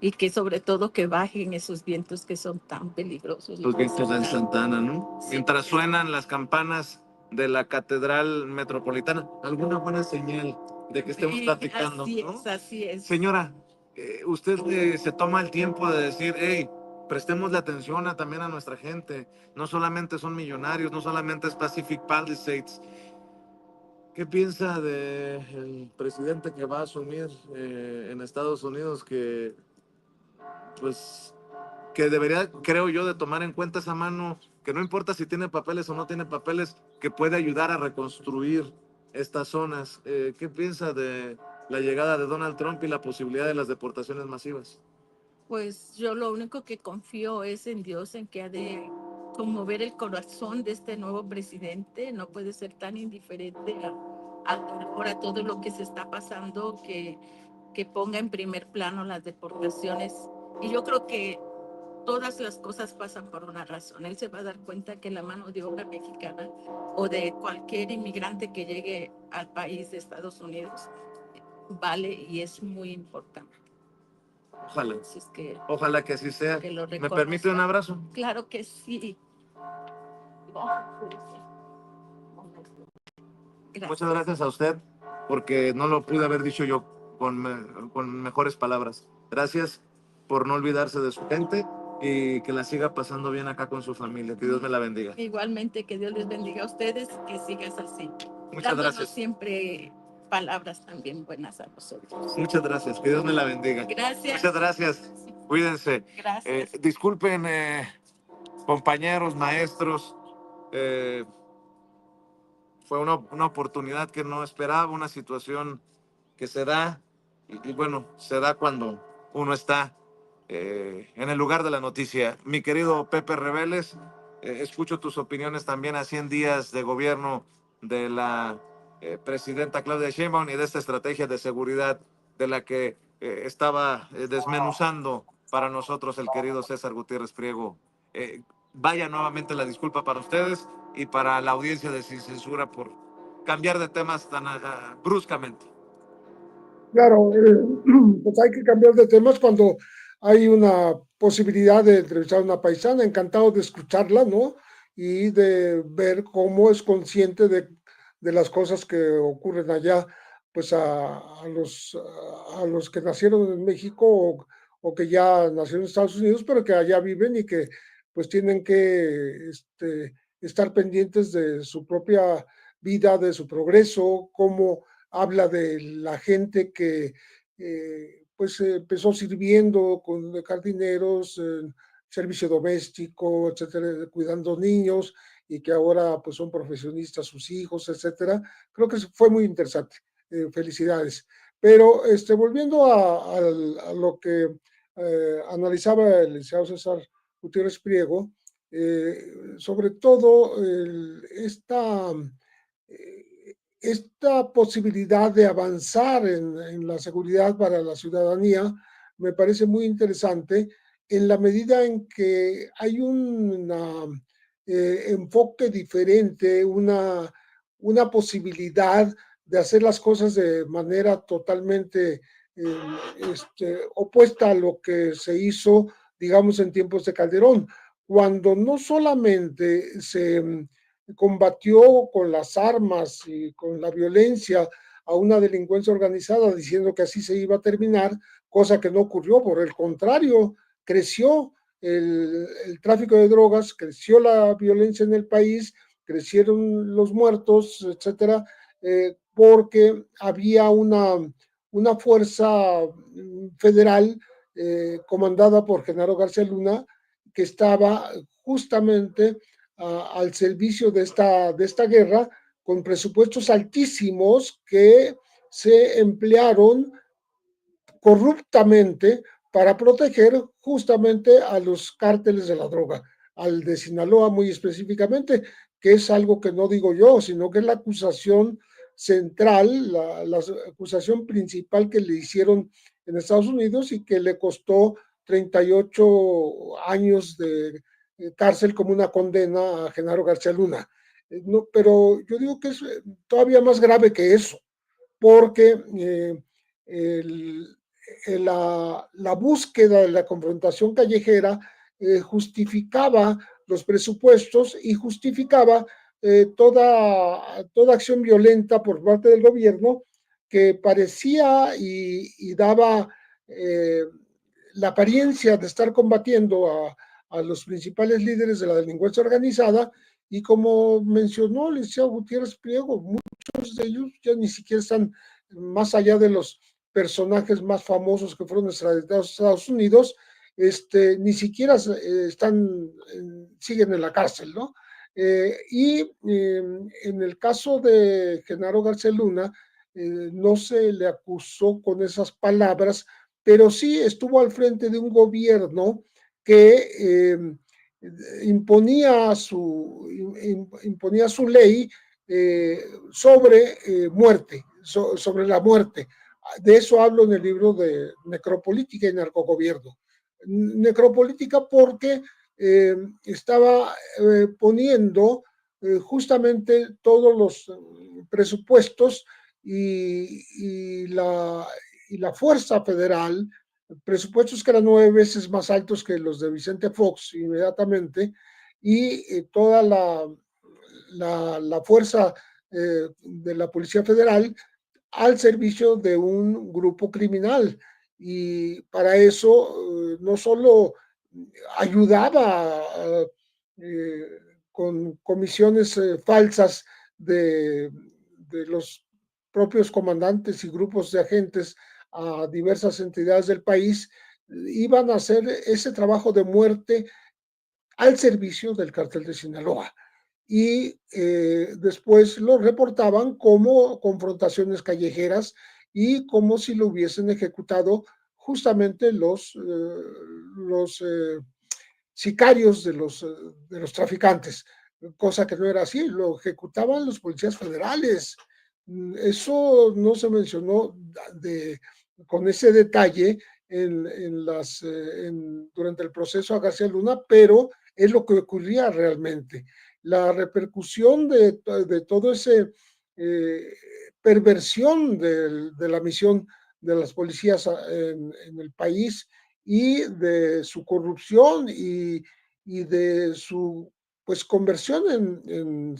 F: y que sobre todo que bajen esos vientos que son tan peligrosos.
A: Los vientos de Santa Ana, ¿no?
F: Sí.
A: Mientras suenan las campanas de la Catedral Metropolitana, alguna buena señal de que estemos platicando,
F: Así
A: ¿no?
F: es, así es.
A: Señora, usted se toma el tiempo de decir, hey, prestemos la atención también a nuestra gente. No solamente son millonarios, no solamente es Pacific Palisades. ¿Qué piensa del presidente que va a asumir en Estados Unidos pues, que debería, creo yo, de tomar en cuenta esa mano, que no importa si tiene papeles o no tiene papeles, que puede ayudar a reconstruir estas zonas? ¿Qué piensa de la llegada de Donald Trump y la posibilidad de las deportaciones masivas?
F: Pues yo lo único que confío es en Dios, en que ha de conmover el corazón de este nuevo presidente. No puede ser tan indiferente al dolor, a todo lo que se está pasando, que ponga en primer plano las deportaciones. Y yo creo que todas las cosas pasan por una razón. Él se va a dar cuenta que la mano de obra mexicana o de cualquier inmigrante que llegue al país de Estados Unidos vale y es muy importante.
A: Ojalá.
F: Entonces
A: Ojalá que así sea.
F: que lo
A: ¿Me permite un abrazo?
F: Claro que sí. Gracias.
A: Muchas gracias a usted, porque no lo pude haber dicho yo con mejores palabras. Gracias por no olvidarse de su gente y que la siga pasando bien acá con su familia. Que Dios me la bendiga.
F: Igualmente, que Dios les bendiga a ustedes, que sigas así.
A: Muchas
F: Dándonos
A: gracias.
F: siempre palabras también buenas a nosotros.
A: Muchas gracias. Que Dios me la bendiga.
F: Gracias.
A: Muchas gracias. Cuídense.
F: Gracias.
A: Disculpen, compañeros, maestros. Fue una oportunidad que no esperaba, una situación que se da, y bueno, se da cuando uno está en el lugar de la noticia. Mi querido Pepe Rebeles, escucho tus opiniones también a 100 días de gobierno de la presidenta Claudia Sheinbaum y de esta estrategia de seguridad de la que estaba desmenuzando para nosotros el querido César Gutiérrez Priego. Vaya nuevamente la disculpa para ustedes y para la audiencia de Sin Censura por cambiar de temas tan bruscamente.
B: Claro, pues hay que cambiar de temas cuando hay una posibilidad de entrevistar a una paisana. Encantado de escucharla, ¿no? Y de ver cómo es consciente de las cosas que ocurren allá, pues a los que nacieron en México o que ya nacieron en Estados Unidos, pero que allá viven y que pues tienen que estar pendientes de su propia vida, de su progreso, cómo habla de la gente que pues empezó sirviendo con jardineros, servicio doméstico, etcétera, cuidando niños, y que ahora pues son profesionistas sus hijos, etcétera. Creo que fue muy interesante. Felicidades. Pero volviendo a lo que analizaba el licenciado César Gutiérrez Priego, sobre todo esta posibilidad de avanzar en la seguridad para la ciudadanía me parece muy interesante en la medida en que hay un enfoque diferente, una posibilidad de hacer las cosas de manera totalmente opuesta a lo que se hizo, digamos, en tiempos de Calderón, cuando no solamente se combatió con las armas y con la violencia a una delincuencia organizada diciendo que así se iba a terminar, cosa que no ocurrió, por el contrario, creció el tráfico de drogas, creció la violencia en el país, crecieron los muertos, etcétera, porque había una fuerza federal comandada por Genaro García Luna que estaba justamente al servicio de esta guerra, con presupuestos altísimos que se emplearon corruptamente para proteger justamente a los cárteles de la droga, al de Sinaloa muy específicamente, que es algo que no digo yo, sino que es la acusación central, la acusación principal que le hicieron en Estados Unidos y que le costó 38 años de cárcel como una condena a Genaro García Luna. No, pero yo digo que es todavía más grave que eso, porque la búsqueda de la confrontación callejera justificaba los presupuestos y justificaba toda acción violenta por parte del gobierno que parecía y daba la apariencia de estar combatiendo a los principales líderes de la delincuencia organizada, y como mencionó el licenciado Gutiérrez Priego, muchos de ellos ya ni siquiera están más allá de los personajes más famosos que fueron extraditados a Estados Unidos, ni siquiera siguen en la cárcel, ¿no? En el caso de Genaro García Luna, no se le acusó con esas palabras, pero sí estuvo al frente de un gobierno que imponía su ley sobre sobre la muerte. De eso hablo en el libro de Necropolítica y Narcogobierno. Necropolítica porque estaba poniendo justamente todos los presupuestos y la fuerza federal, presupuestos que eran 9 veces más altos que los de Vicente Fox inmediatamente, y toda la fuerza de la Policía Federal al servicio de un grupo criminal. Y para eso no solo ayudaba con comisiones falsas de los propios comandantes y grupos de agentes a diversas entidades del país, iban a hacer ese trabajo de muerte al servicio del cártel de Sinaloa. Y después lo reportaban como confrontaciones callejeras y como si lo hubiesen ejecutado justamente los sicarios de los traficantes, cosa que no era así, lo ejecutaban los policías federales. Eso no se mencionó con ese detalle durante el proceso a García Luna, pero es lo que ocurría realmente. La repercusión de todo ese perversión de la misión de las policías en el país, y de su corrupción y de su pues conversión en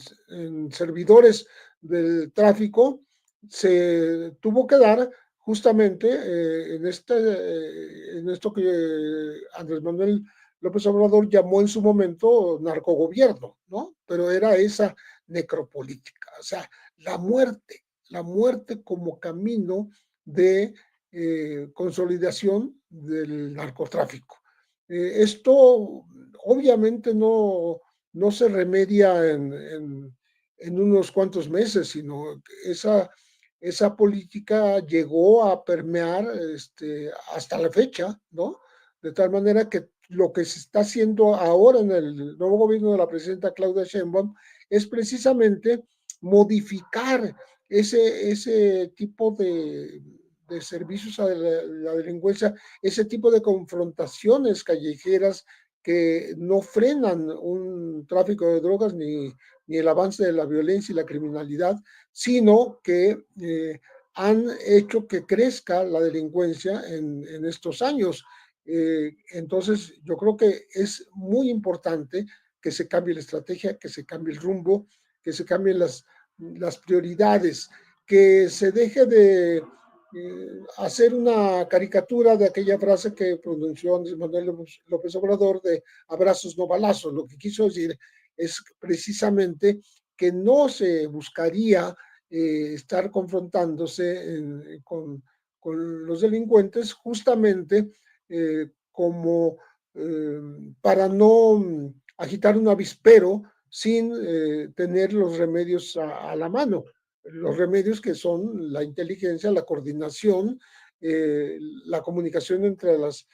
B: servidores del tráfico, se tuvo que dar justamente en esto que Andrés Manuel López Obrador llamó en su momento narcogobierno, ¿no? Pero era esa necropolítica, o sea, la muerte como camino de consolidación del narcotráfico. Esto obviamente no se remedia en unos cuantos meses, sino esa política llegó a permear hasta la fecha, ¿no? De tal manera que lo que se está haciendo ahora en el nuevo gobierno de la presidenta Claudia Sheinbaum es precisamente modificar ese tipo de servicios a la delincuencia, ese tipo de confrontaciones callejeras que no frenan un tráfico de drogas ni el avance de la violencia y la criminalidad, sino que han hecho que crezca la delincuencia en estos años. Entonces, yo creo que es muy importante que se cambie la estrategia, que se cambie el rumbo, que se cambien las prioridades, que se deje de hacer una caricatura de aquella frase que pronunció Andrés Manuel López Obrador de abrazos no balazos. Lo que quiso decir es precisamente que no se buscaría estar confrontándose con los delincuentes justamente como para no agitar un avispero sin tener los remedios a la mano. Los remedios que son la inteligencia, la coordinación, la comunicación entre las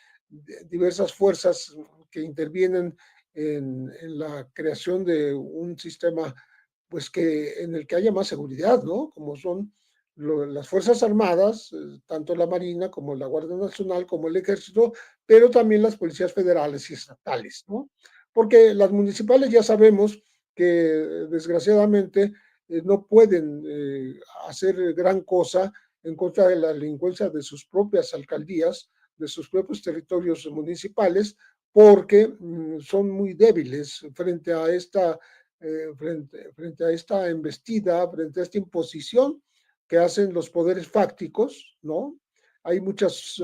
B: diversas fuerzas que intervienen en la creación de un sistema pues en el que haya más seguridad, ¿no? Como son las Fuerzas Armadas, tanto la Marina como la Guardia Nacional, como el Ejército, pero también las policías federales y estatales, ¿no? Porque las municipales ya sabemos que desgraciadamente no pueden hacer gran cosa en contra de la delincuencia de sus propias alcaldías, de sus propios territorios municipales, porque son muy débiles frente a frente a esta embestida, frente a esta imposición que hacen los poderes fácticos, ¿no? Hay muchos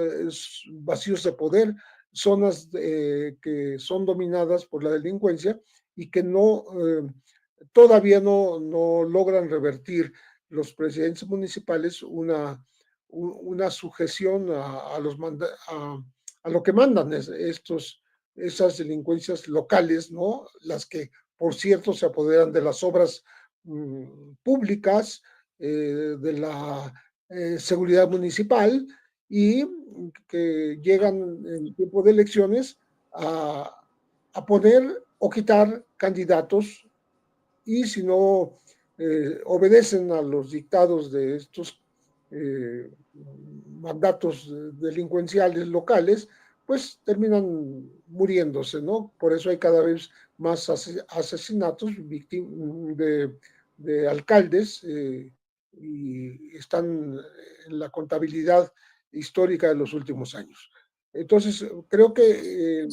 B: vacíos de poder, zonas que son dominadas por la delincuencia y que todavía no logran revertir los presidentes municipales una sujeción a lo que mandan esas delincuencias locales, ¿no? Las que, por cierto, se apoderan de las obras públicas, de la seguridad municipal y que llegan en tiempo de elecciones a poner o quitar candidatos y si no obedecen a los dictados de estos mandatos delincuenciales locales, pues terminan muriéndose, ¿no? Por eso hay cada vez más asesinatos de alcaldes y están en la contabilidad histórica de los últimos años. Entonces, creo que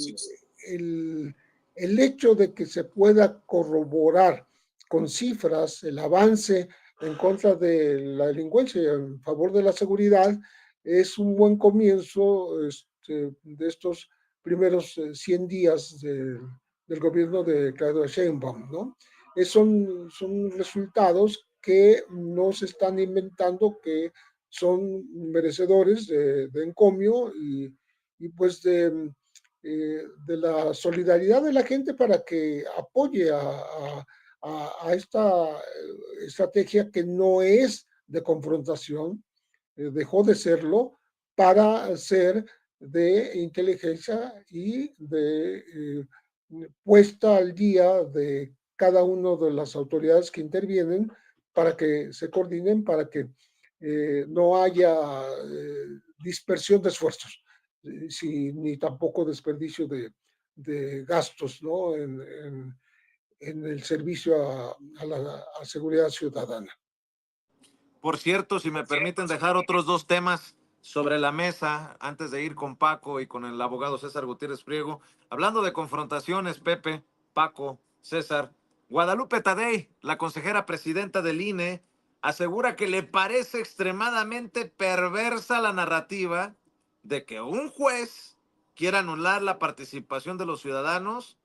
B: el hecho de que se pueda corroborar con cifras el avance en contra de la delincuencia y en favor de la seguridad es un buen comienzo de estos primeros 100 días del gobierno de Claudia Sheinbaum, ¿no? Son resultados que no se están inventando, que son merecedores de encomio y pues de la solidaridad de la gente para que apoye a esta estrategia que no es de confrontación, dejó de serlo para ser de inteligencia y de puesta al día de cada una de las autoridades que intervienen para que se coordinen, para que no haya dispersión de esfuerzos, ni tampoco desperdicio de gastos, ¿no? En el servicio a la seguridad ciudadana.
A: Por cierto, si me permiten dejar otros dos temas sobre la mesa antes de ir con Paco y con el abogado César Gutiérrez Priego. Hablando de confrontaciones, Pepe, Paco, César, Guadalupe Tadei, la consejera presidenta del INE, asegura que le parece extremadamente perversa la narrativa de que un juez quiera anular la participación de los ciudadanos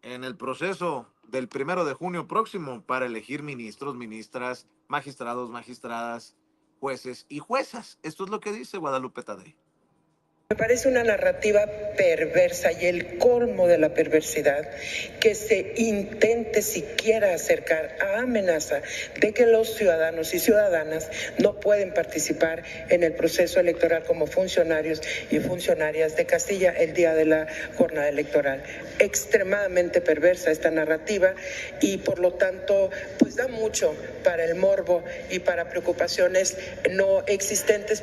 A: en el proceso del 1 de junio próximo para elegir ministros, ministras, magistrados, magistradas, jueces y juezas. Esto es lo que dice Guadalupe Tadei.
G: Me parece una narrativa perversa y el colmo de la perversidad que se intente siquiera acercar a amenaza de que los ciudadanos y ciudadanas no pueden participar en el proceso electoral como funcionarios y funcionarias de Castilla el día de la jornada electoral. Extremadamente perversa esta narrativa y por lo tanto pues da mucho para el morbo y para preocupaciones no existentes.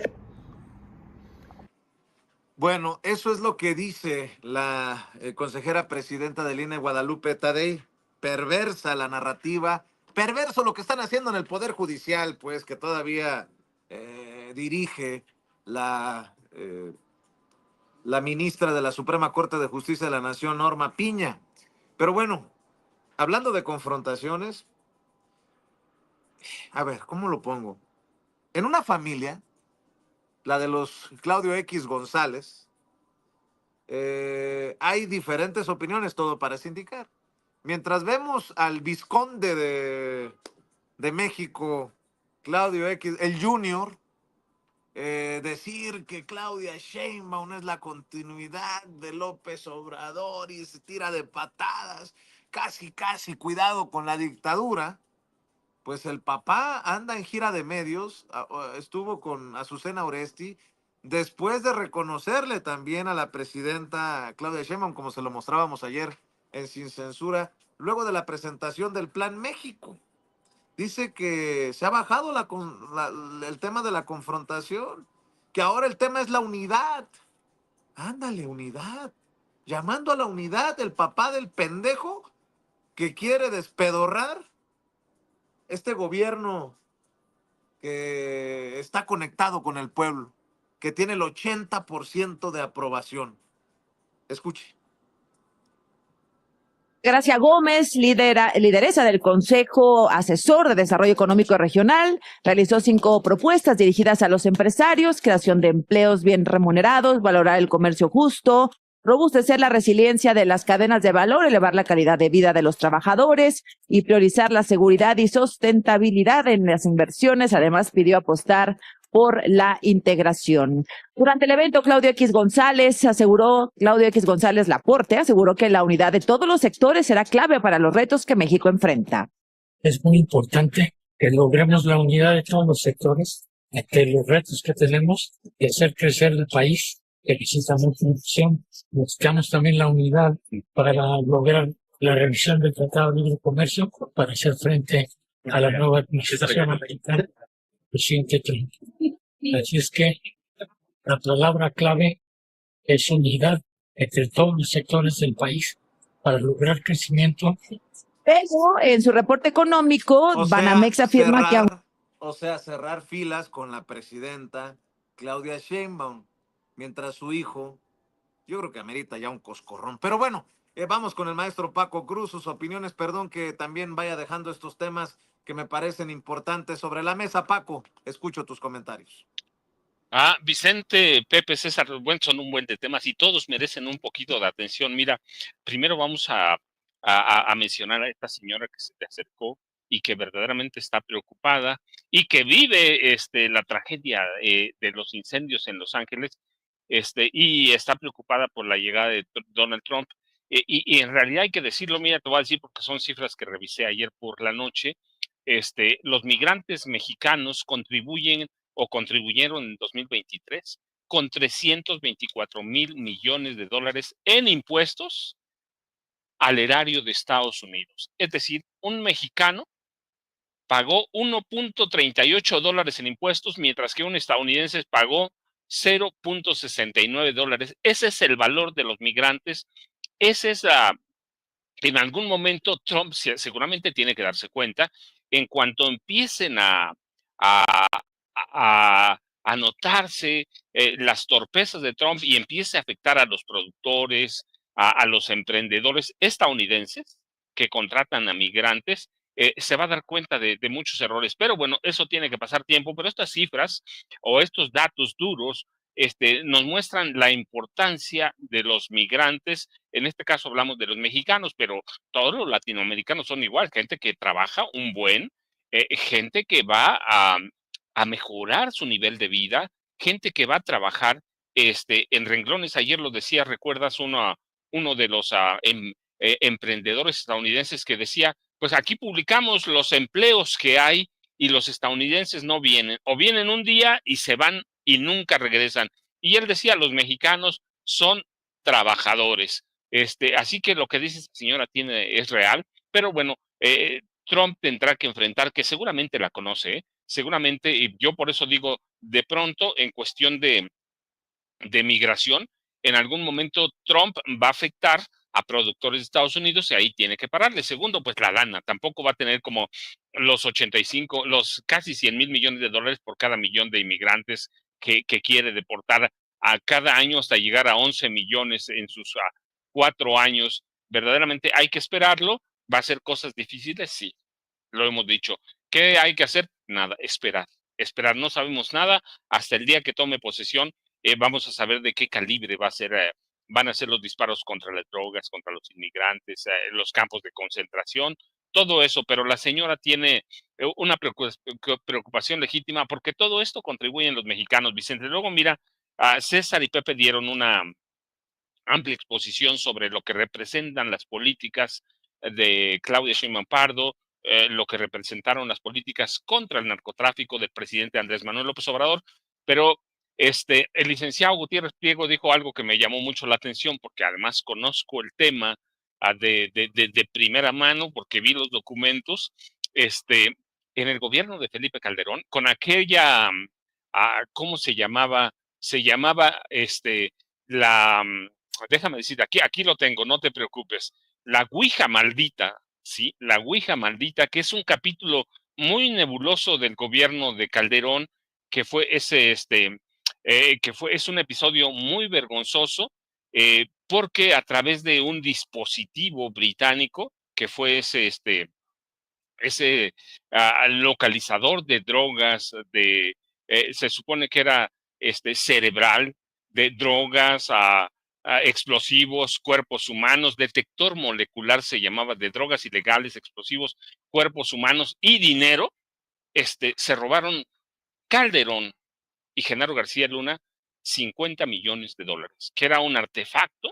A: Bueno, eso es lo que dice la consejera presidenta del INE, Guadalupe Tadei. Perversa la narrativa, perverso lo que están haciendo en el Poder Judicial, pues que todavía dirige la ministra de la Suprema Corte de Justicia de la Nación, Norma Piña. Pero bueno, hablando de confrontaciones, a ver, ¿cómo lo pongo? En una familia, la de los Claudio X González, hay diferentes opiniones, todo parece indicar. Mientras vemos al vizconde de México, Claudio X, el Junior, decir que Claudia Sheinbaum es la continuidad de López Obrador y se tira de patadas, casi, cuidado con la dictadura, pues el papá anda en gira de medios, estuvo con Azucena Oresti, después de reconocerle también a la presidenta Claudia Sheinbaum, como se lo mostrábamos ayer en Sin Censura, luego de la presentación del Plan México. Dice que se ha bajado el tema de la confrontación, que ahora el tema es la unidad. Ándale, unidad. Llamando a la unidad, el papá del pendejo que quiere despedorrar este gobierno que está conectado con el pueblo, que tiene el 80% de aprobación. Escuche.
H: Gracia Gómez, lideresa del Consejo Asesor de Desarrollo Económico Regional, realizó 5 propuestas dirigidas a los empresarios: creación de empleos bien remunerados, valorar el comercio justo, robustecer la resiliencia de las cadenas de valor, elevar la calidad de vida de los trabajadores y priorizar la seguridad y sustentabilidad en las inversiones. Además, pidió apostar por la integración. Durante el evento, Claudio X González Laporte aseguró que la unidad de todos los sectores será clave para los retos que México enfrenta.
I: Es muy importante que logremos la unidad de todos los sectores ante los retos que tenemos y hacer crecer el país, que necesita mucha inversión. Necesitamos también la unidad para lograr la revisión del Tratado de Libre Comercio para hacer frente a la nueva administración americana del presidente Trump. Así es que la palabra clave es unidad entre todos los sectores del país para lograr crecimiento.
H: Pero en su reporte económico, Banamex afirma
A: cerrar filas con la presidenta Claudia Sheinbaum, mientras su hijo, yo creo que amerita ya un coscorrón. Pero bueno, vamos con el maestro Paco Cruz, sus opiniones, perdón que también vaya dejando estos temas que me parecen importantes sobre la mesa. Paco, escucho tus comentarios.
D: Vicente, Pepe, César, bueno, son un buen de temas y todos merecen un poquito de atención. Mira, primero vamos a mencionar a esta señora que se te acercó y que verdaderamente está preocupada y que vive la tragedia de los incendios en Los Ángeles y está preocupada por la llegada de Donald Trump. Y en realidad hay que decirlo, mira, te voy a decir porque son cifras que revisé ayer por la noche. Los migrantes mexicanos contribuyeron en 2023 con 324,000 millones de dólares en impuestos al erario de Estados Unidos. Es decir, un mexicano pagó $1.38 en impuestos, mientras que un estadounidense pagó $0.69. Ese es el valor de los migrantes. Ese es en algún momento Trump seguramente tiene que darse cuenta, en cuanto empiecen a notarse las torpezas de Trump y empiece a afectar a los productores, a los emprendedores estadounidenses que contratan a migrantes, se va a dar cuenta de muchos errores. Pero bueno, eso tiene que pasar tiempo, pero estas cifras o estos datos duros nos muestran la importancia de los migrantes. En este caso hablamos de los mexicanos, pero todos los latinoamericanos son igual, gente que trabaja un buen, gente que va a mejorar su nivel de vida, gente que va a trabajar en renglones, ayer lo decía, ¿recuerdas uno de los emprendedores estadounidenses que decía, pues aquí publicamos los empleos que hay y los estadounidenses no vienen, o vienen un día y se van y nunca regresan? Y él decía, los mexicanos son trabajadores. Así que lo que dice esta señora es real, pero bueno, Trump tendrá que enfrentar, que seguramente la conoce, seguramente, y yo por eso digo, de pronto, en cuestión de migración, en algún momento Trump va a afectar a productores de Estados Unidos y ahí tiene que pararle. Segundo, pues la lana, tampoco va a tener como los los casi 100,000 millones de dólares por cada millón de inmigrantes que quiere deportar a cada año hasta llegar a 11 millones en sus 4 años. Verdaderamente hay que esperarlo. ¿Va a ser cosas difíciles? Sí, lo hemos dicho. ¿Qué hay que hacer? Nada, esperar. Esperar, no sabemos nada. Hasta el día que tome posesión, vamos a saber de qué calibre van a ser los disparos contra las drogas, contra los inmigrantes, los campos de concentración, todo eso. Pero la señora tiene una preocupación legítima porque todo esto contribuyen los mexicanos, Vicente. Luego, mira, César y Pepe dieron una amplia exposición sobre lo que representan las políticas de Claudia Sheinbaum Pardo, lo que representaron las políticas contra el narcotráfico del presidente Andrés Manuel López Obrador, pero el licenciado Gutiérrez Priego dijo algo que me llamó mucho la atención, porque además conozco el tema de primera mano, porque vi los documentos, en el gobierno de Felipe Calderón, con aquella, ¿cómo se llamaba? Se llamaba, la, déjame decir, aquí lo tengo, no te preocupes. La Ouija maldita, ¿sí? La Ouija maldita, que es un capítulo muy nebuloso del gobierno de Calderón, que fue es un episodio muy vergonzoso, porque a través de un dispositivo británico, que fue ese localizador de drogas, se supone que era cerebral, de drogas, explosivos, cuerpos humanos, detector molecular se llamaba, de drogas ilegales, explosivos, cuerpos humanos y dinero. Se robaron Calderón y Genaro García Luna 50 millones de dólares, que era un artefacto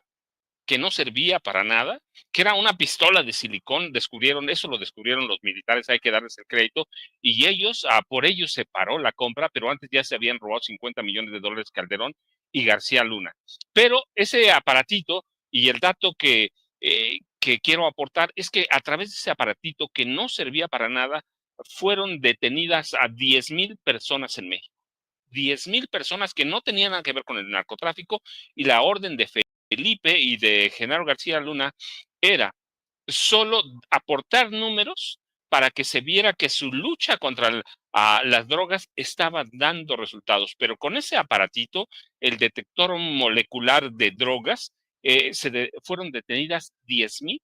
D: que no servía para nada, que era una pistola de silicón. Eso lo descubrieron los militares, hay que darles el crédito, y por ellos se paró la compra, pero antes ya se habían robado 50 millones de dólares Calderón y García Luna. Pero ese aparatito, y el dato que quiero aportar, es que a través de ese aparatito que no servía para nada, fueron detenidas a 10,000 personas en México. 10,000 personas que no tenían nada que ver con el narcotráfico, y la orden de Felipe y de Genaro García Luna era solo aportar números para que se viera que su lucha contra las drogas estaba dando resultados. Pero con ese aparatito, el detector molecular de drogas, fueron detenidas 10,000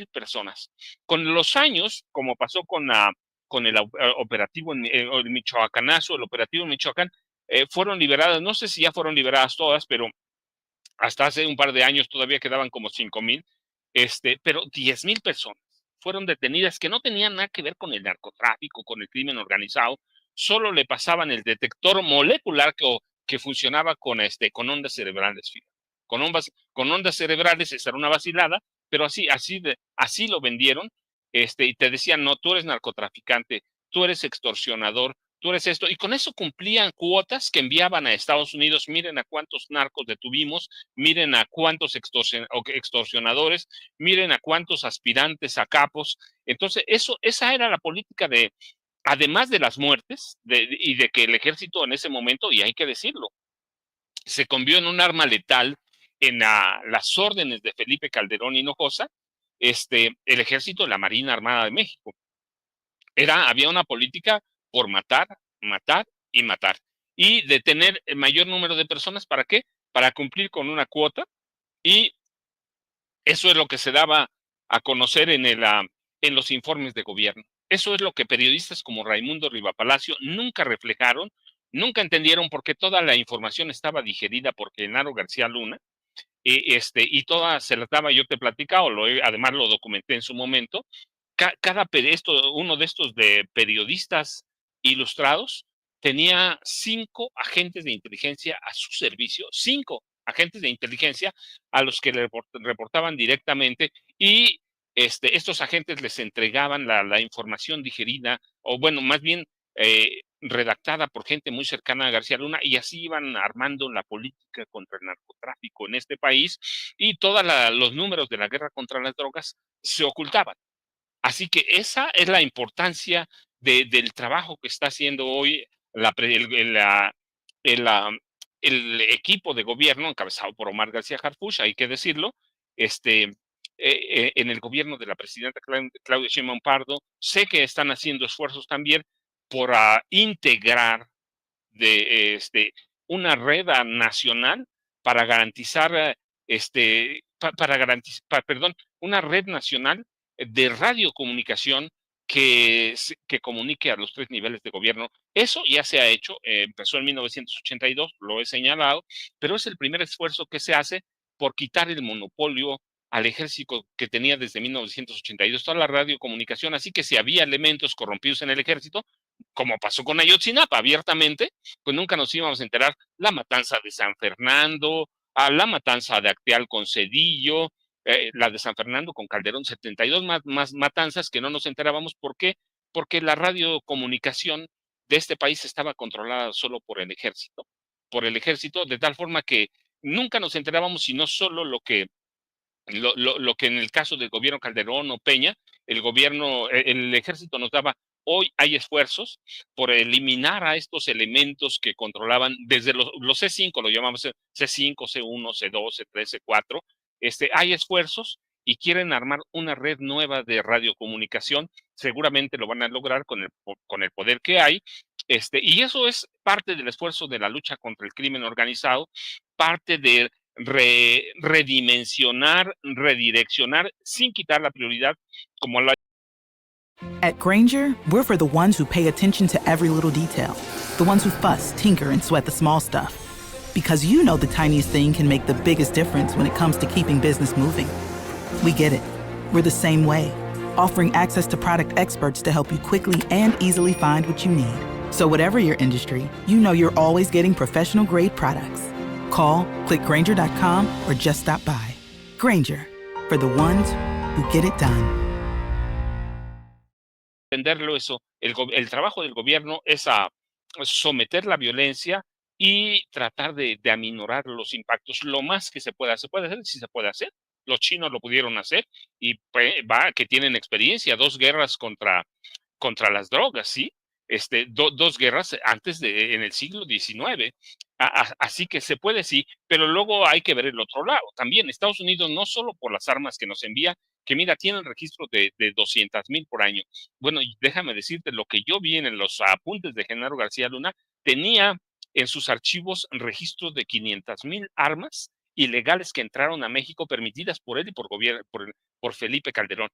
D: personas. Con los años, como pasó con el operativo en el Michoacanazo, el operativo en Michoacán, fueron liberadas, no sé si ya fueron liberadas todas, pero hasta hace un par de años todavía quedaban como 5,000, pero 10,000 personas fueron detenidas que no tenían nada que ver con el narcotráfico, con el crimen organizado, solo le pasaban el detector molecular que funcionaba con ondas cerebrales. Con ondas cerebrales, esa era una vacilada, pero así lo vendieron, y te decían, no, tú eres narcotraficante, tú eres extorsionador, tú eres esto, y con eso cumplían cuotas que enviaban a Estados Unidos. Miren a cuántos narcos detuvimos, miren a cuántos extorsionadores, miren a cuántos aspirantes a capos. Entonces, esa era la política además de las muertes, y de que el ejército en ese momento, y hay que decirlo, se convirtió en un arma letal en las órdenes de Felipe Calderón Hinojosa, el ejército de la Marina Armada de México. Había una política por matar, matar y matar, y detener el mayor número de personas. ¿Para qué? Para cumplir con una cuota, y eso es lo que se daba a conocer en los informes de gobierno. Eso es lo que periodistas como Raimundo Rivapalacio nunca reflejaron, nunca entendieron, porque toda la información estaba digerida por Genaro García Luna, y toda se la daba, yo te platicaba, además lo documenté en su momento. Uno de estos de periodistas ilustrados tenía 5 agentes de inteligencia a su servicio, 5 agentes de inteligencia a los que le reportaban directamente, y estos agentes les entregaban la información digerida, o bueno, más bien redactada por gente muy cercana a García Luna, y así iban armando la política contra el narcotráfico en este país, y todos los números de la guerra contra las drogas se ocultaban. Así que esa es la importancia del trabajo que está haciendo hoy el, la- el equipo de gobierno encabezado por Omar García Harfuch, hay que decirlo, en el gobierno de la presidenta Claudia Sheinbaum Pardo. Sé que están haciendo esfuerzos también por integrar una red nacional para garantizar, perdón, una red nacional de radiocomunicación que comunique a los 3 niveles de gobierno. Eso ya se ha hecho, empezó en 1982, lo he señalado, pero es el primer esfuerzo que se hace por quitar el monopolio al ejército que tenía desde 1982 toda la radiocomunicación. Así que si había elementos corrompidos en el ejército, como pasó con Ayotzinapa abiertamente, pues nunca nos íbamos a enterar. La matanza de San Fernando, la matanza de Acteal con Cedillo, la de San Fernando con Calderón, 72 más matanzas que no nos enterábamos. ¿Por qué? Porque la radiocomunicación de este país estaba controlada solo por el ejército, de tal forma que nunca nos enterábamos, sino solo lo que en el caso del gobierno Calderón o Peña, el ejército nos daba. Hoy hay esfuerzos por eliminar a estos elementos que controlaban desde los C5, lo llamamos C5, C1, C2, C3, C4. Hay esfuerzos y quieren armar una red nueva de radiocomunicación. Seguramente lo van a lograr con el poder que hay. Y eso es parte del esfuerzo de la lucha contra el crimen organizado, parte de redimensionar, redireccionar, sin quitar la prioridad como la.
J: At Granger, we're for the ones who pay attention to every little detail, the ones who fuss, tinker, and sweat the small stuff. Because you know the tiniest thing can make the biggest difference when it comes to keeping business moving. We get it. We're the same way, offering access to product experts to help you quickly and easily find what you need. So whatever your industry, you know you're always getting professional-grade products. Call, click Grainger.com, or just stop by. Grainger, for the ones who get it done.
D: Entenderlo eso, el trabajo del gobierno es a someter la violencia y tratar de aminorar los impactos lo más que se pueda. Se puede hacer, sí se puede hacer. Los chinos lo pudieron hacer y que tienen experiencia, 2 guerras contra las drogas, ¿sí? 2 guerras antes en el siglo XIX. Así que se puede, sí, pero luego hay que ver el otro lado. También Estados Unidos, no solo por las armas que nos envía, que mira, tienen registro de 200,000 por año. Bueno, y déjame decirte, lo que yo vi en los apuntes de Genaro García Luna, tenía en sus archivos registro de 500,000 armas ilegales que entraron a México, permitidas por él y por Felipe Calderón.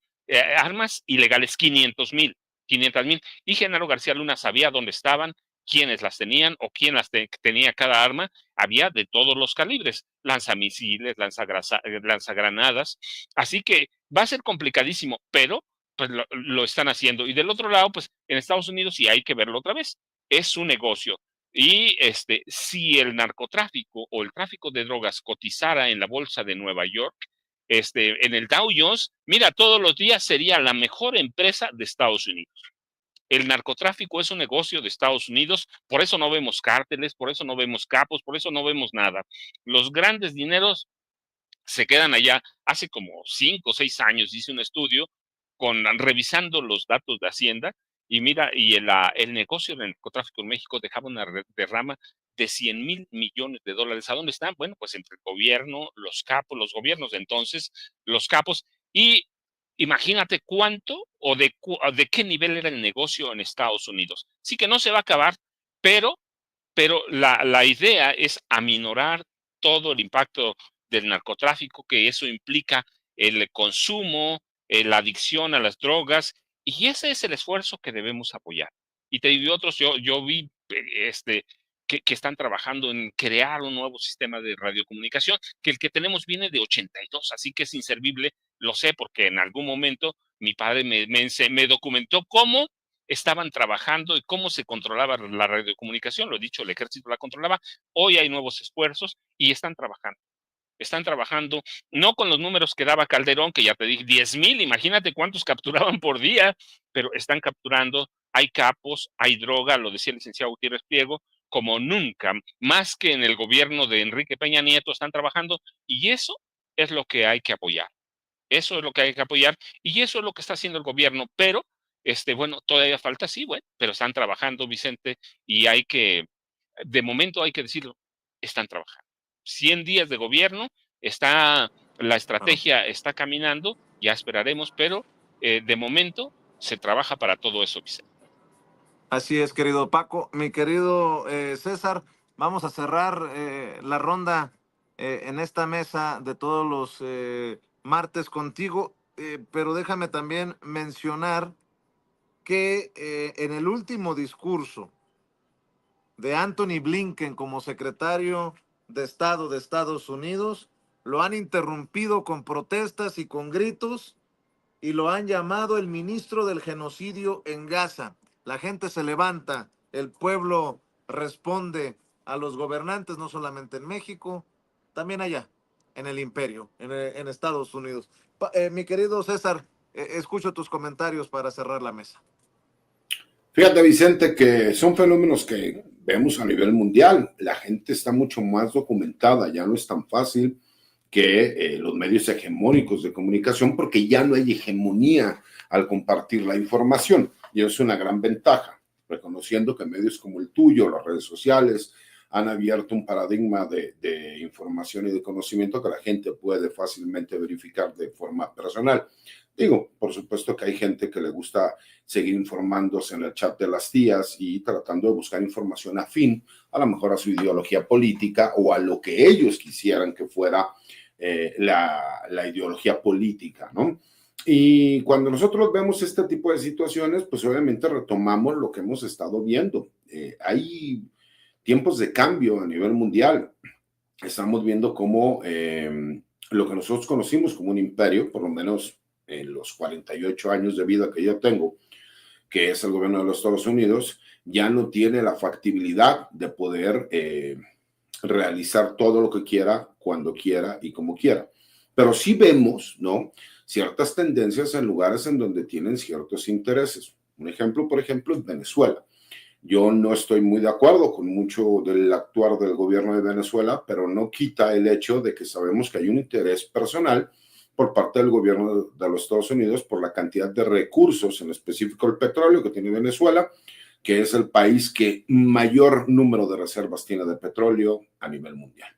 D: Armas ilegales, 500,000. Y Genaro García Luna sabía dónde estaban, quiénes las tenían o quién tenía cada arma. Había de todos los calibres, lanzamisiles, lanzagranadas. Así que va a ser complicadísimo, pero pues lo están haciendo. Y del otro lado, pues en Estados Unidos, y hay que verlo otra vez, es un negocio. Y si el narcotráfico o el tráfico de drogas cotizara en la bolsa de Nueva York, en el Dow Jones, mira, todos los días sería la mejor empresa de Estados Unidos. El narcotráfico es un negocio de Estados Unidos, por eso no vemos cárteles, por eso no vemos capos, por eso no vemos nada. Los grandes dineros se quedan allá. Hace como 5 o 6 años hice un estudio revisando los datos de Hacienda, y mira, y el negocio del narcotráfico en México dejaba una derrama de 100,000 millones de dólares. ¿A dónde están? Bueno, pues entre el gobierno, los capos, los gobiernos de entonces, los capos, y imagínate cuánto o de qué nivel era el negocio en Estados Unidos. Sí que no se va a acabar, pero la idea es aminorar todo el impacto del narcotráfico, que eso implica el consumo, la adicción a las drogas, y ese es el esfuerzo que debemos apoyar. Y te digo otros, yo vi que están trabajando en crear un nuevo sistema de radiocomunicación, que el que tenemos viene de 82, así que es inservible. Lo sé porque en algún momento mi padre me documentó cómo estaban trabajando y cómo se controlaba la radiocomunicación. Lo he dicho, el ejército la controlaba. Hoy hay nuevos esfuerzos y están trabajando. Están trabajando, no con los números que daba Calderón, que ya te dije, 10,000, imagínate cuántos capturaban por día, pero están capturando, hay capos, hay droga, lo decía el licenciado Gutiérrez Priego, como nunca, más que en el gobierno de Enrique Peña Nieto están trabajando, y eso es lo que hay que apoyar. Eso es lo que hay que apoyar y eso es lo que está haciendo el gobierno, pero bueno, todavía falta, sí, bueno, pero están trabajando, Vicente, y hay que, de momento hay que decirlo, están trabajando. 100 días de gobierno, la estrategia está caminando, ya esperaremos, pero de momento se trabaja para todo eso, Vicente.
A: Así es, querido Paco. Mi querido César, vamos a cerrar la ronda en esta mesa de todos los martes contigo, pero déjame también mencionar que en el último discurso de Anthony Blinken como secretario de Estado de Estados Unidos, lo han interrumpido con protestas y con gritos y lo han llamado el ministro del genocidio en Gaza. La gente se levanta, el pueblo responde a los gobernantes, no solamente en México, también allá, en el imperio, en Estados Unidos. Mi querido César, escucho tus comentarios para cerrar la mesa.
E: Fíjate, Vicente, que son fenómenos que vemos a nivel mundial. La gente está mucho más documentada, ya no es tan fácil que los medios hegemónicos de comunicación, porque ya no hay hegemonía al compartir la información. Y eso es una gran ventaja, reconociendo que medios como el tuyo, las redes sociales, han abierto un paradigma de información y de conocimiento que la gente puede fácilmente verificar de forma personal. Digo, por supuesto que hay gente que le gusta seguir informándose en el chat de las tías y tratando de buscar información afín, a lo mejor a su ideología política o a lo que ellos quisieran que fuera la ideología política, ¿no? Y cuando nosotros vemos este tipo de situaciones, pues obviamente retomamos lo que hemos estado viendo. Hay tiempos de cambio a nivel mundial. Estamos viendo cómo lo que nosotros conocimos como un imperio, por lo menos en los 48 años de vida que yo tengo, que es el gobierno de los Estados Unidos, ya no tiene la factibilidad de poder realizar todo lo que quiera, cuando quiera y como quiera. Pero sí vemos, ¿no?, ciertas tendencias en lugares en donde tienen ciertos intereses. Un ejemplo, por ejemplo, es Venezuela. Yo no estoy muy de acuerdo con mucho del actuar del gobierno de Venezuela, pero no quita el hecho de que sabemos que hay un interés personal por parte del gobierno de los Estados Unidos por la cantidad de recursos, en específico el petróleo que tiene Venezuela, que es el país que mayor número de reservas tiene de petróleo a nivel mundial.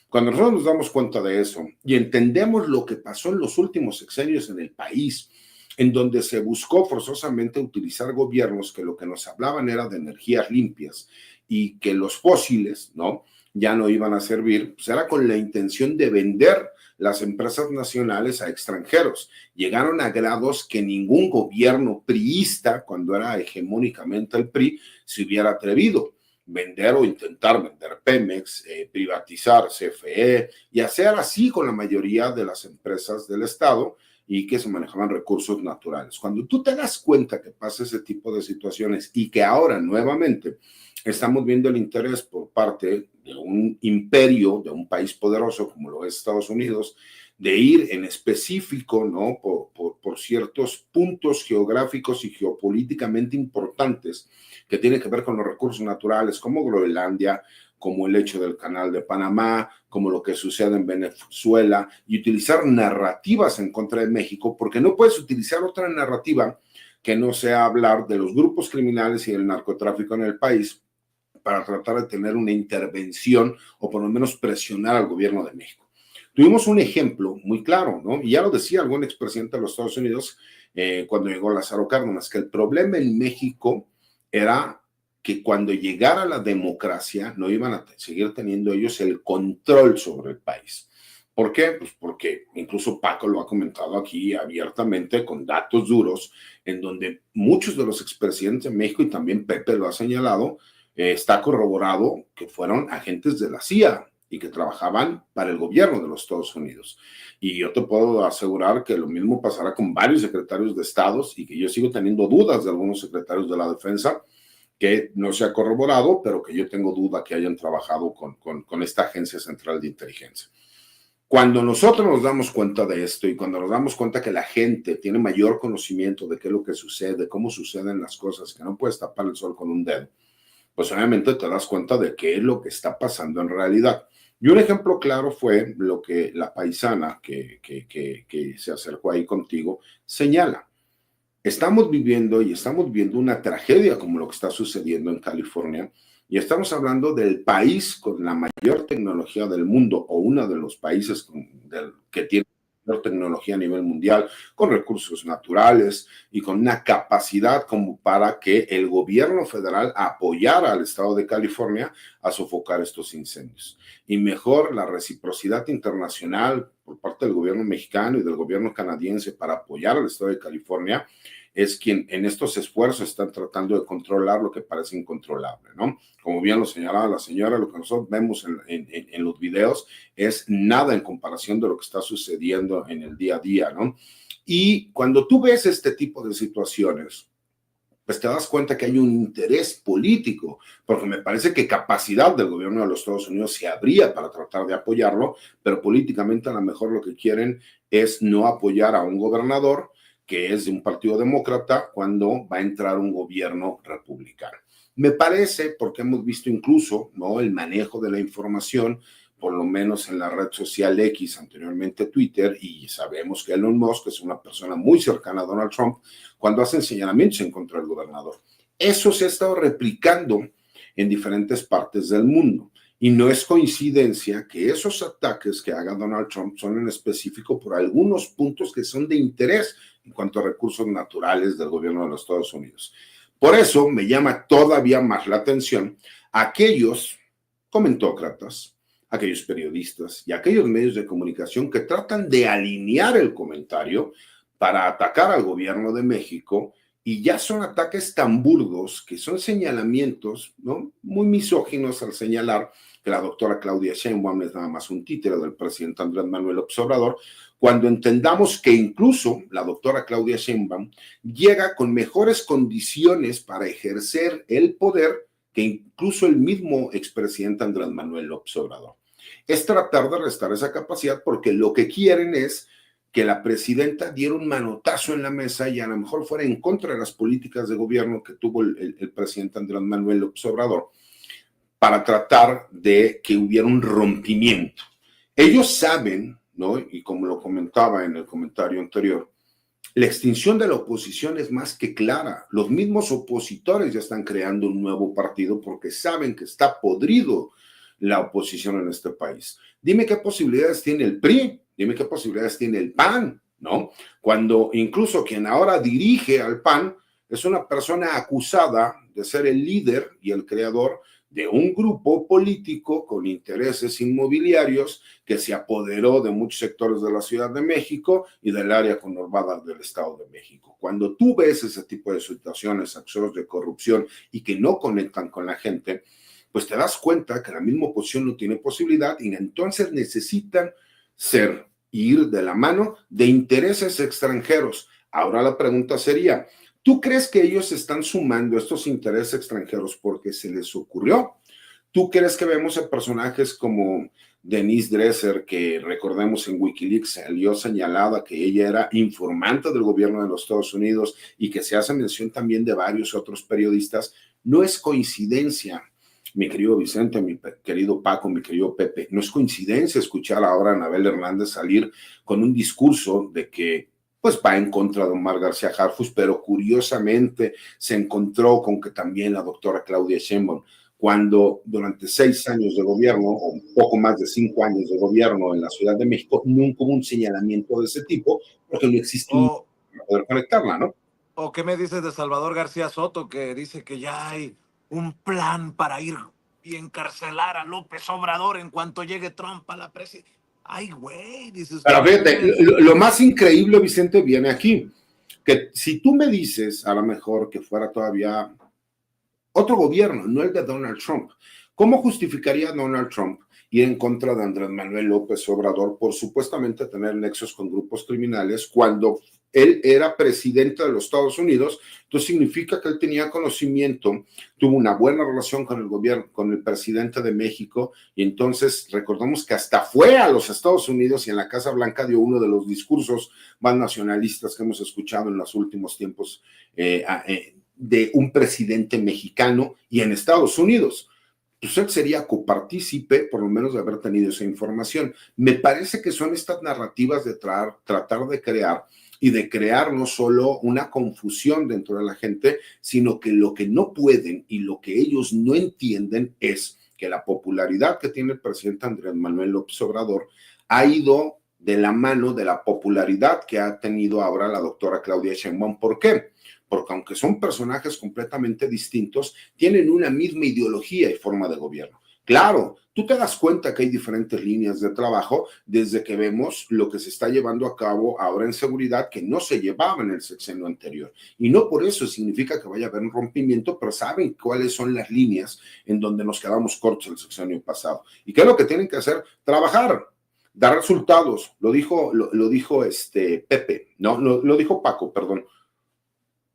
E: Cuando nosotros nos damos cuenta de eso y entendemos lo que pasó en los últimos sexenios en el país, en donde se buscó forzosamente utilizar gobiernos que lo que nos hablaban era de energías limpias y que los fósiles, ¿no?, ya no iban a servir, pues era con la intención de vender las empresas nacionales a extranjeros. Llegaron a grados que ningún gobierno priista, cuando era hegemónicamente el PRI, se hubiera atrevido. Vender o intentar vender Pemex, privatizar CFE y hacer así con la mayoría de las empresas del Estado y que se manejaban recursos naturales. Cuando tú te das cuenta que pasa ese tipo de situaciones y que ahora nuevamente estamos viendo el interés por parte de un imperio, de un país poderoso como lo es Estados Unidos, de ir en específico, ¿no?, por ciertos puntos geográficos y geopolíticamente importantes que tienen que ver con los recursos naturales, como Groenlandia, como el hecho del Canal de Panamá, como lo que sucede en Venezuela, y utilizar narrativas en contra de México, porque no puedes utilizar otra narrativa que no sea hablar de los grupos criminales y del narcotráfico en el país para tratar de tener una intervención o por lo menos presionar al gobierno de México. Tuvimos un ejemplo muy claro, ¿no? Y ya lo decía algún expresidente de los Estados Unidos cuando llegó Lázaro Cárdenas, que el problema en México era que cuando llegara la democracia no iban a seguir teniendo ellos el control sobre el país. ¿Por qué? Pues porque incluso Paco lo ha comentado aquí abiertamente con datos duros, en donde muchos de los expresidentes de México, y también Pepe lo ha señalado, está corroborado que fueron agentes de la CIA y que trabajaban para el gobierno de los Estados Unidos. Y yo te puedo asegurar que lo mismo pasará con varios secretarios de Estados y que yo sigo teniendo dudas de algunos secretarios de la defensa que no se ha corroborado, pero que yo tengo duda que hayan trabajado con esta Agencia Central de Inteligencia. Cuando nosotros nos damos cuenta de esto y cuando nos damos cuenta que la gente tiene mayor conocimiento de qué es lo que sucede, cómo suceden las cosas, que no puedes tapar el sol con un dedo, pues obviamente te das cuenta de qué es lo que está pasando en realidad. Y un ejemplo claro fue lo que la paisana que se acercó ahí contigo señala. Estamos viviendo una tragedia como lo que está sucediendo en California y estamos hablando del país con la mayor tecnología del mundo o uno de los países que tiene mayor tecnología a nivel mundial, con recursos naturales y con una capacidad como para que el gobierno federal apoyara al estado de California a sofocar estos incendios. Y mejor la reciprocidad internacional por parte del gobierno mexicano y del gobierno canadiense para apoyar al estado de California es quien en estos esfuerzos están tratando de controlar lo que parece incontrolable, ¿no? Como bien lo señalaba la señora, lo que nosotros vemos en los videos es nada en comparación de lo que está sucediendo en el día a día, ¿no? Y cuando tú ves este tipo de situaciones, pues te das cuenta que hay un interés político, porque me parece que capacidad del gobierno de los Estados Unidos se habría para tratar de apoyarlo, pero políticamente a lo mejor lo que quieren es no apoyar a un gobernador que es de un partido demócrata cuando va a entrar un gobierno republicano. Me parece, porque hemos visto incluso, ¿no?, el manejo de la información, por lo menos en la red social X, anteriormente Twitter, y sabemos que Elon Musk es una persona muy cercana a Donald Trump, cuando hacen señalamientos en contra del gobernador. Eso se ha estado replicando en diferentes partes del mundo. Y no es coincidencia que esos ataques que haga Donald Trump son en específico por algunos puntos que son de interés en cuanto a recursos naturales del gobierno de los Estados Unidos. Por eso me llama todavía más la atención aquellos comentócratas, aquellos periodistas y aquellos medios de comunicación que tratan de alinear el comentario para atacar al gobierno de México, y ya son ataques tan burdos que son señalamientos, ¿no?, muy misóginos al señalar que la doctora Claudia Sheinbaum es nada más un títere del presidente Andrés Manuel López Obrador, cuando entendamos que incluso la doctora Claudia Sheinbaum llega con mejores condiciones para ejercer el poder que incluso el mismo expresidente Andrés Manuel López Obrador. Es tratar de restar esa capacidad porque lo que quieren es que la presidenta diera un manotazo en la mesa y a lo mejor fuera en contra de las políticas de gobierno que tuvo el presidente Andrés Manuel López Obrador, para tratar de que hubiera un rompimiento. Ellos saben, ¿no?, y como lo comentaba en el comentario anterior, la extinción de la oposición es más que clara. Los mismos opositores ya están creando un nuevo partido porque saben que está podrido la oposición en este país. Dime qué posibilidades tiene el PRI, dime qué posibilidades tiene el PAN, ¿no? Cuando incluso quien ahora dirige al PAN es una persona acusada de ser el líder y el creador de un grupo político con intereses inmobiliarios que se apoderó de muchos sectores de la Ciudad de México y del área conurbada del Estado de México. Cuando tú ves ese tipo de situaciones, actos de corrupción y que no conectan con la gente, pues te das cuenta que la misma oposición no tiene posibilidad y entonces necesitan ir de la mano de intereses extranjeros. Ahora la pregunta sería, ¿tú crees que ellos están sumando estos intereses extranjeros porque se les ocurrió? ¿Tú crees que vemos a personajes como Denise Dresser, que recordemos en Wikileaks salió señalada que ella era informante del gobierno de los Estados Unidos y que se hace mención también de varios otros periodistas? No es coincidencia, mi querido Vicente, mi querido Paco, mi querido Pepe, no es coincidencia escuchar ahora a Anabel Hernández salir con un discurso de que pues va en contra de Omar García Harfuch, pero curiosamente se encontró con que también la doctora Claudia Sheinbaum, cuando durante 6 años de gobierno, o un poco más de 5 años de gobierno en la Ciudad de México, nunca hubo un señalamiento de ese tipo, porque no existe para poder conectarla, ¿no?
A: ¿O qué me dices de Salvador García Soto, que dice que ya hay un plan para ir y encarcelar a López Obrador en cuanto llegue Trump a la presidencia? Ay, güey, dices.
E: Pero fíjate, lo más increíble, Vicente, viene aquí, que si tú me dices, a lo mejor que fuera todavía otro gobierno, no el de Donald Trump, ¿Cómo justificaría Donald Trump ir en contra de Andrés Manuel López Obrador por supuestamente tener nexos con grupos criminales cuando él era presidente de los Estados Unidos? Entonces significa que él tenía conocimiento, tuvo una buena relación con el gobierno, con el presidente de México, y entonces recordamos que hasta fue a los Estados Unidos y en la Casa Blanca dio uno de los discursos más nacionalistas que hemos escuchado en los últimos tiempos de un presidente mexicano y en Estados Unidos. Pues él sería copartícipe, por lo menos, de haber tenido esa información. Me parece que son estas narrativas de tratar de crear y de crear no solo una confusión dentro de la gente, sino que lo que no pueden y lo que ellos no entienden es que la popularidad que tiene el presidente Andrés Manuel López Obrador ha ido de la mano de la popularidad que ha tenido ahora la doctora Claudia Sheinbaum. ¿Por qué? Porque aunque son personajes completamente distintos, tienen una misma ideología y forma de gobierno. Claro, tú te das cuenta que hay diferentes líneas de trabajo desde que vemos lo que se está llevando a cabo ahora en seguridad que no se llevaba en el sexenio anterior. Y no por eso significa que vaya a haber un rompimiento, pero saben cuáles son las líneas en donde nos quedamos cortos el sexenio pasado. ¿Y qué es lo que tienen que hacer? Trabajar, dar resultados. Lo dijo Pepe, no, lo dijo Paco, perdón.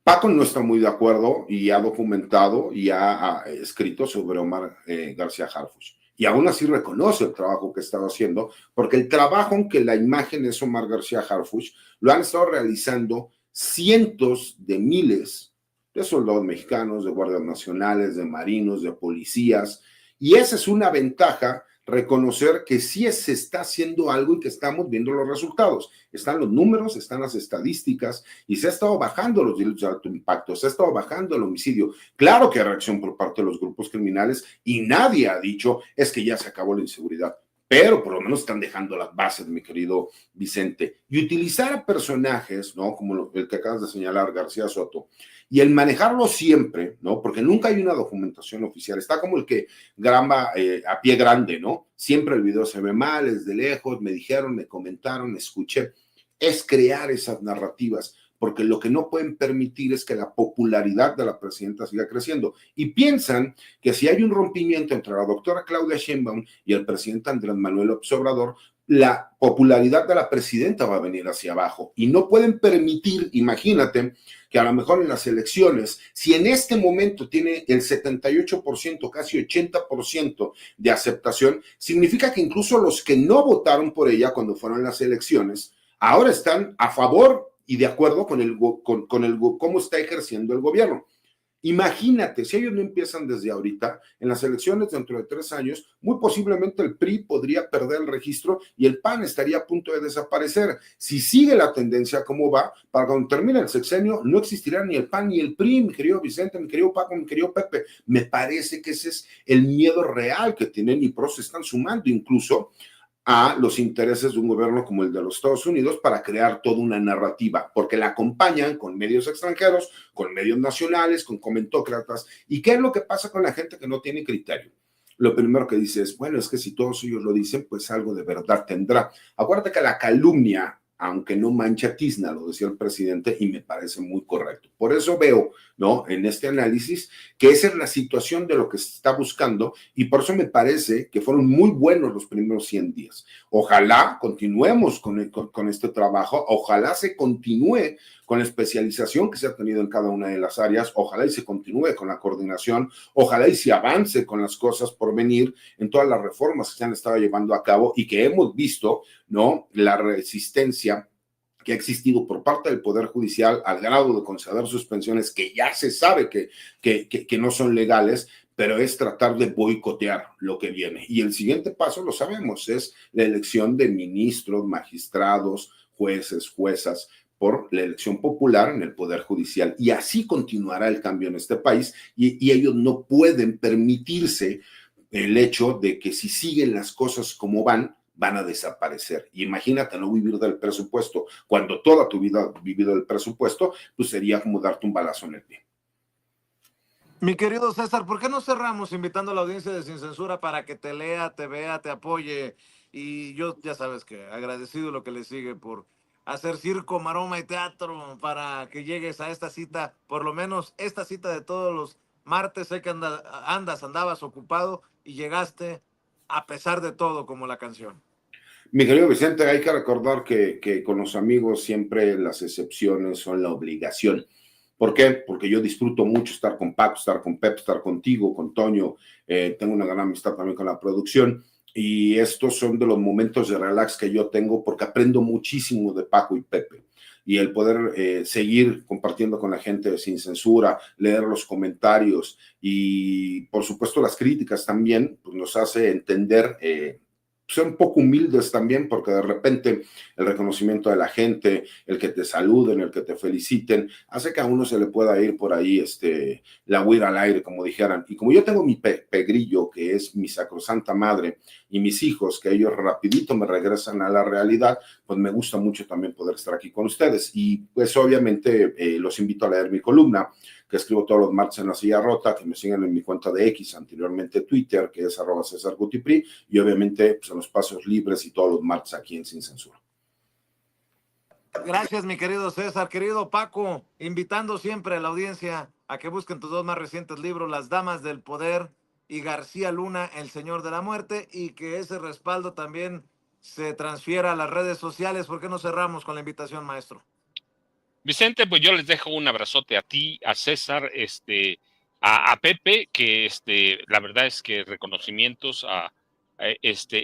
E: Paco no está muy de acuerdo y ha documentado y ha escrito sobre Omar García Harfuch. Y aún así reconoce el trabajo que estaba haciendo, porque el trabajo, aunque la imagen es Omar García Harfuch, lo han estado realizando cientos de miles de soldados mexicanos, de guardias nacionales, de marinos, de policías. Y esa es una ventaja, reconocer que sí se está haciendo algo y que estamos viendo los resultados. Están los números, están las estadísticas y se ha estado bajando los delitos de alto impacto, se ha estado bajando el homicidio. Claro que hay reacción por parte de los grupos criminales y nadie ha dicho es que ya se acabó la inseguridad, pero por lo menos están dejando las bases, mi querido Vicente. Y utilizar a personajes, ¿no? Como el que acabas de señalar, García Soto, y el manejarlo siempre, ¿no? Porque nunca hay una documentación oficial. Está como el que graba a pie grande, ¿no? Siempre el video se ve mal, es de lejos, me dijeron, me comentaron, escuché. Es crear esas narrativas, porque lo que no pueden permitir es que la popularidad de la presidenta siga creciendo. Y piensan que si hay un rompimiento entre la doctora Claudia Sheinbaum y el presidente Andrés Manuel López Obrador, la popularidad de la presidenta va a venir hacia abajo. Y no pueden permitir, imagínate, que a lo mejor en las elecciones, si en este momento tiene el 78%, casi 80% de aceptación, significa que incluso los que no votaron por ella cuando fueron las elecciones, ahora están a favor y de acuerdo con cómo está ejerciendo el gobierno. Imagínate, si ellos no empiezan desde ahorita, en las elecciones dentro de 3 años, muy posiblemente el PRI podría perder el registro y el PAN estaría a punto de desaparecer. Si sigue la tendencia como va, para cuando termine el sexenio, no existirá ni el PAN ni el PRI, mi querido Vicente, mi querido Paco, mi querido Pepe. Me parece que ese es el miedo real que tienen y por eso se están sumando incluso a los intereses de un gobierno como el de los Estados Unidos para crear toda una narrativa, porque la acompañan con medios extranjeros, con medios nacionales, con comentócratas. ¿Y qué es lo que pasa con la gente que no tiene criterio? Lo primero que dice es, bueno, es que si todos ellos lo dicen, pues algo de verdad tendrá. Acuérdate que la calumnia, aunque no mancha tizna, lo decía el presidente, y me parece muy correcto. Por eso veo, ¿no?, en este análisis, que esa es la situación de lo que se está buscando, y por eso me parece que fueron muy buenos los primeros 100 días. Ojalá continuemos con este trabajo, ojalá se continúe con la especialización que se ha tenido en cada una de las áreas, ojalá y se continúe con la coordinación, ojalá y se avance con las cosas por venir en todas las reformas que se han estado llevando a cabo y que hemos visto, ¿no?, la resistencia que ha existido por parte del Poder Judicial al grado de conceder suspensiones que ya se sabe que no son legales, pero es tratar de boicotear lo que viene. Y el siguiente paso, lo sabemos, es la elección de ministros, magistrados, jueces, juezas, por la elección popular en el Poder Judicial. Y así continuará el cambio en este país y ellos no pueden permitirse el hecho de que si siguen las cosas como van a desaparecer. Y imagínate no vivir del presupuesto. Cuando toda tu vida has vivido del presupuesto, pues sería como darte un balazo en el pie.
A: Mi querido César, ¿por qué no cerramos invitando a la audiencia de Sin Censura para que te lea, te vea, te apoye? Y yo, ya sabes que agradecido lo que le sigue por hacer circo, maroma y teatro para que llegues a esta cita, por lo menos esta cita de todos los martes. Sé que andabas ocupado y llegaste a pesar de todo, como la canción.
E: Mi querido Vicente, hay que recordar que con los amigos siempre las excepciones son la obligación. ¿Por qué? Porque yo disfruto mucho estar con Paco, estar con Pep, estar contigo, con Toño. Tengo una gran amistad también con la producción. Y estos son de los momentos de relax que yo tengo porque aprendo muchísimo de Paco y Pepe. Y el poder seguir compartiendo con la gente sin censura, leer los comentarios y por supuesto las críticas también, pues nos hace entender ser un poco humildes también, porque de repente el reconocimiento de la gente, el que te saluden, el que te feliciten, hace que a uno se le pueda ir por ahí la huira al aire, como dijeran. Y como yo tengo mi pegrillo, que es mi sacrosanta madre, y mis hijos, que ellos rapidito me regresan a la realidad, pues me gusta mucho también poder estar aquí con ustedes. Y pues obviamente los invito a leer mi columna, que escribo todos los martes en La Silla Rota, que me sigan en mi cuenta de X, anteriormente Twitter, que es @CésarGutiPri, y obviamente pues, en los espacios libres y todos los martes aquí en Sin Censura.
A: Gracias, mi querido César. Querido Paco, invitando siempre a la audiencia a que busquen tus dos más recientes libros, Las Damas del Poder y García Luna, El Señor de la Muerte, y que ese respaldo también se transfiera a las redes sociales. ¿Por qué no cerramos con la invitación, maestro?
D: Vicente, pues yo les dejo un abrazote a ti, a César, a Pepe, que la verdad es que reconocimientos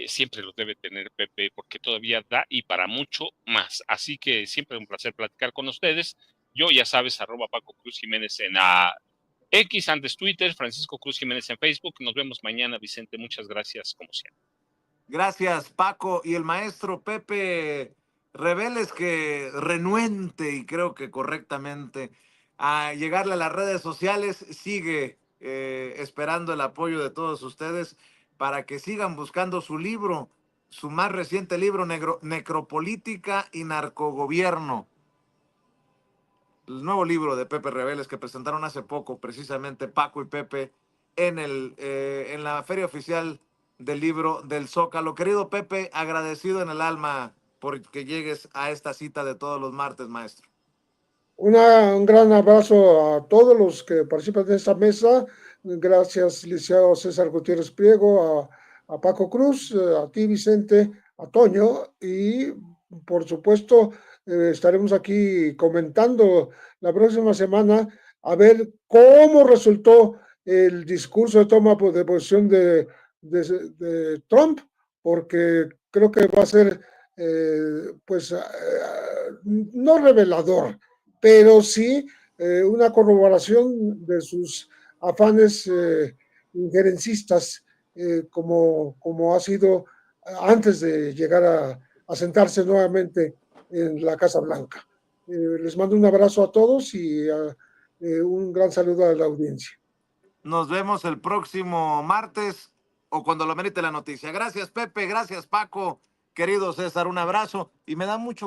D: siempre los debe tener Pepe, porque todavía da y para mucho más. Así que siempre es un placer platicar con ustedes. Yo, ya sabes, @Paco Cruz Jiménez en X, antes Twitter, Francisco Cruz Jiménez en Facebook. Nos vemos mañana, Vicente. Muchas gracias, como siempre.
A: Gracias, Paco. Y el maestro Pepe Reveles, que renuente y creo que correctamente a llegarle a las redes sociales, sigue esperando el apoyo de todos ustedes para que sigan buscando su libro, su más reciente libro, Necropolítica y Narcogobierno. El nuevo libro de Pepe Reveles que presentaron hace poco, precisamente Paco y Pepe, en la Feria Oficial del Libro del Zócalo. Querido Pepe, agradecido en el alma porque llegues a esta cita de todos los martes, maestro.
B: Un gran abrazo a todos los que participan de esta mesa. Gracias, licenciado César Gutiérrez Priego, a Paco Cruz, a ti, Vicente, a Toño, y por supuesto estaremos aquí comentando la próxima semana a ver cómo resultó el discurso de toma de posición de Trump, porque creo que va a ser no revelador, pero sí una corroboración de sus afanes injerencistas, como ha sido antes de llegar a sentarse nuevamente en la Casa Blanca. Les mando un abrazo a todos y un gran saludo a la audiencia.
A: Nos vemos el próximo martes o cuando lo merite la noticia. Gracias, Pepe. Gracias, Paco. Querido César, un abrazo y me da mucho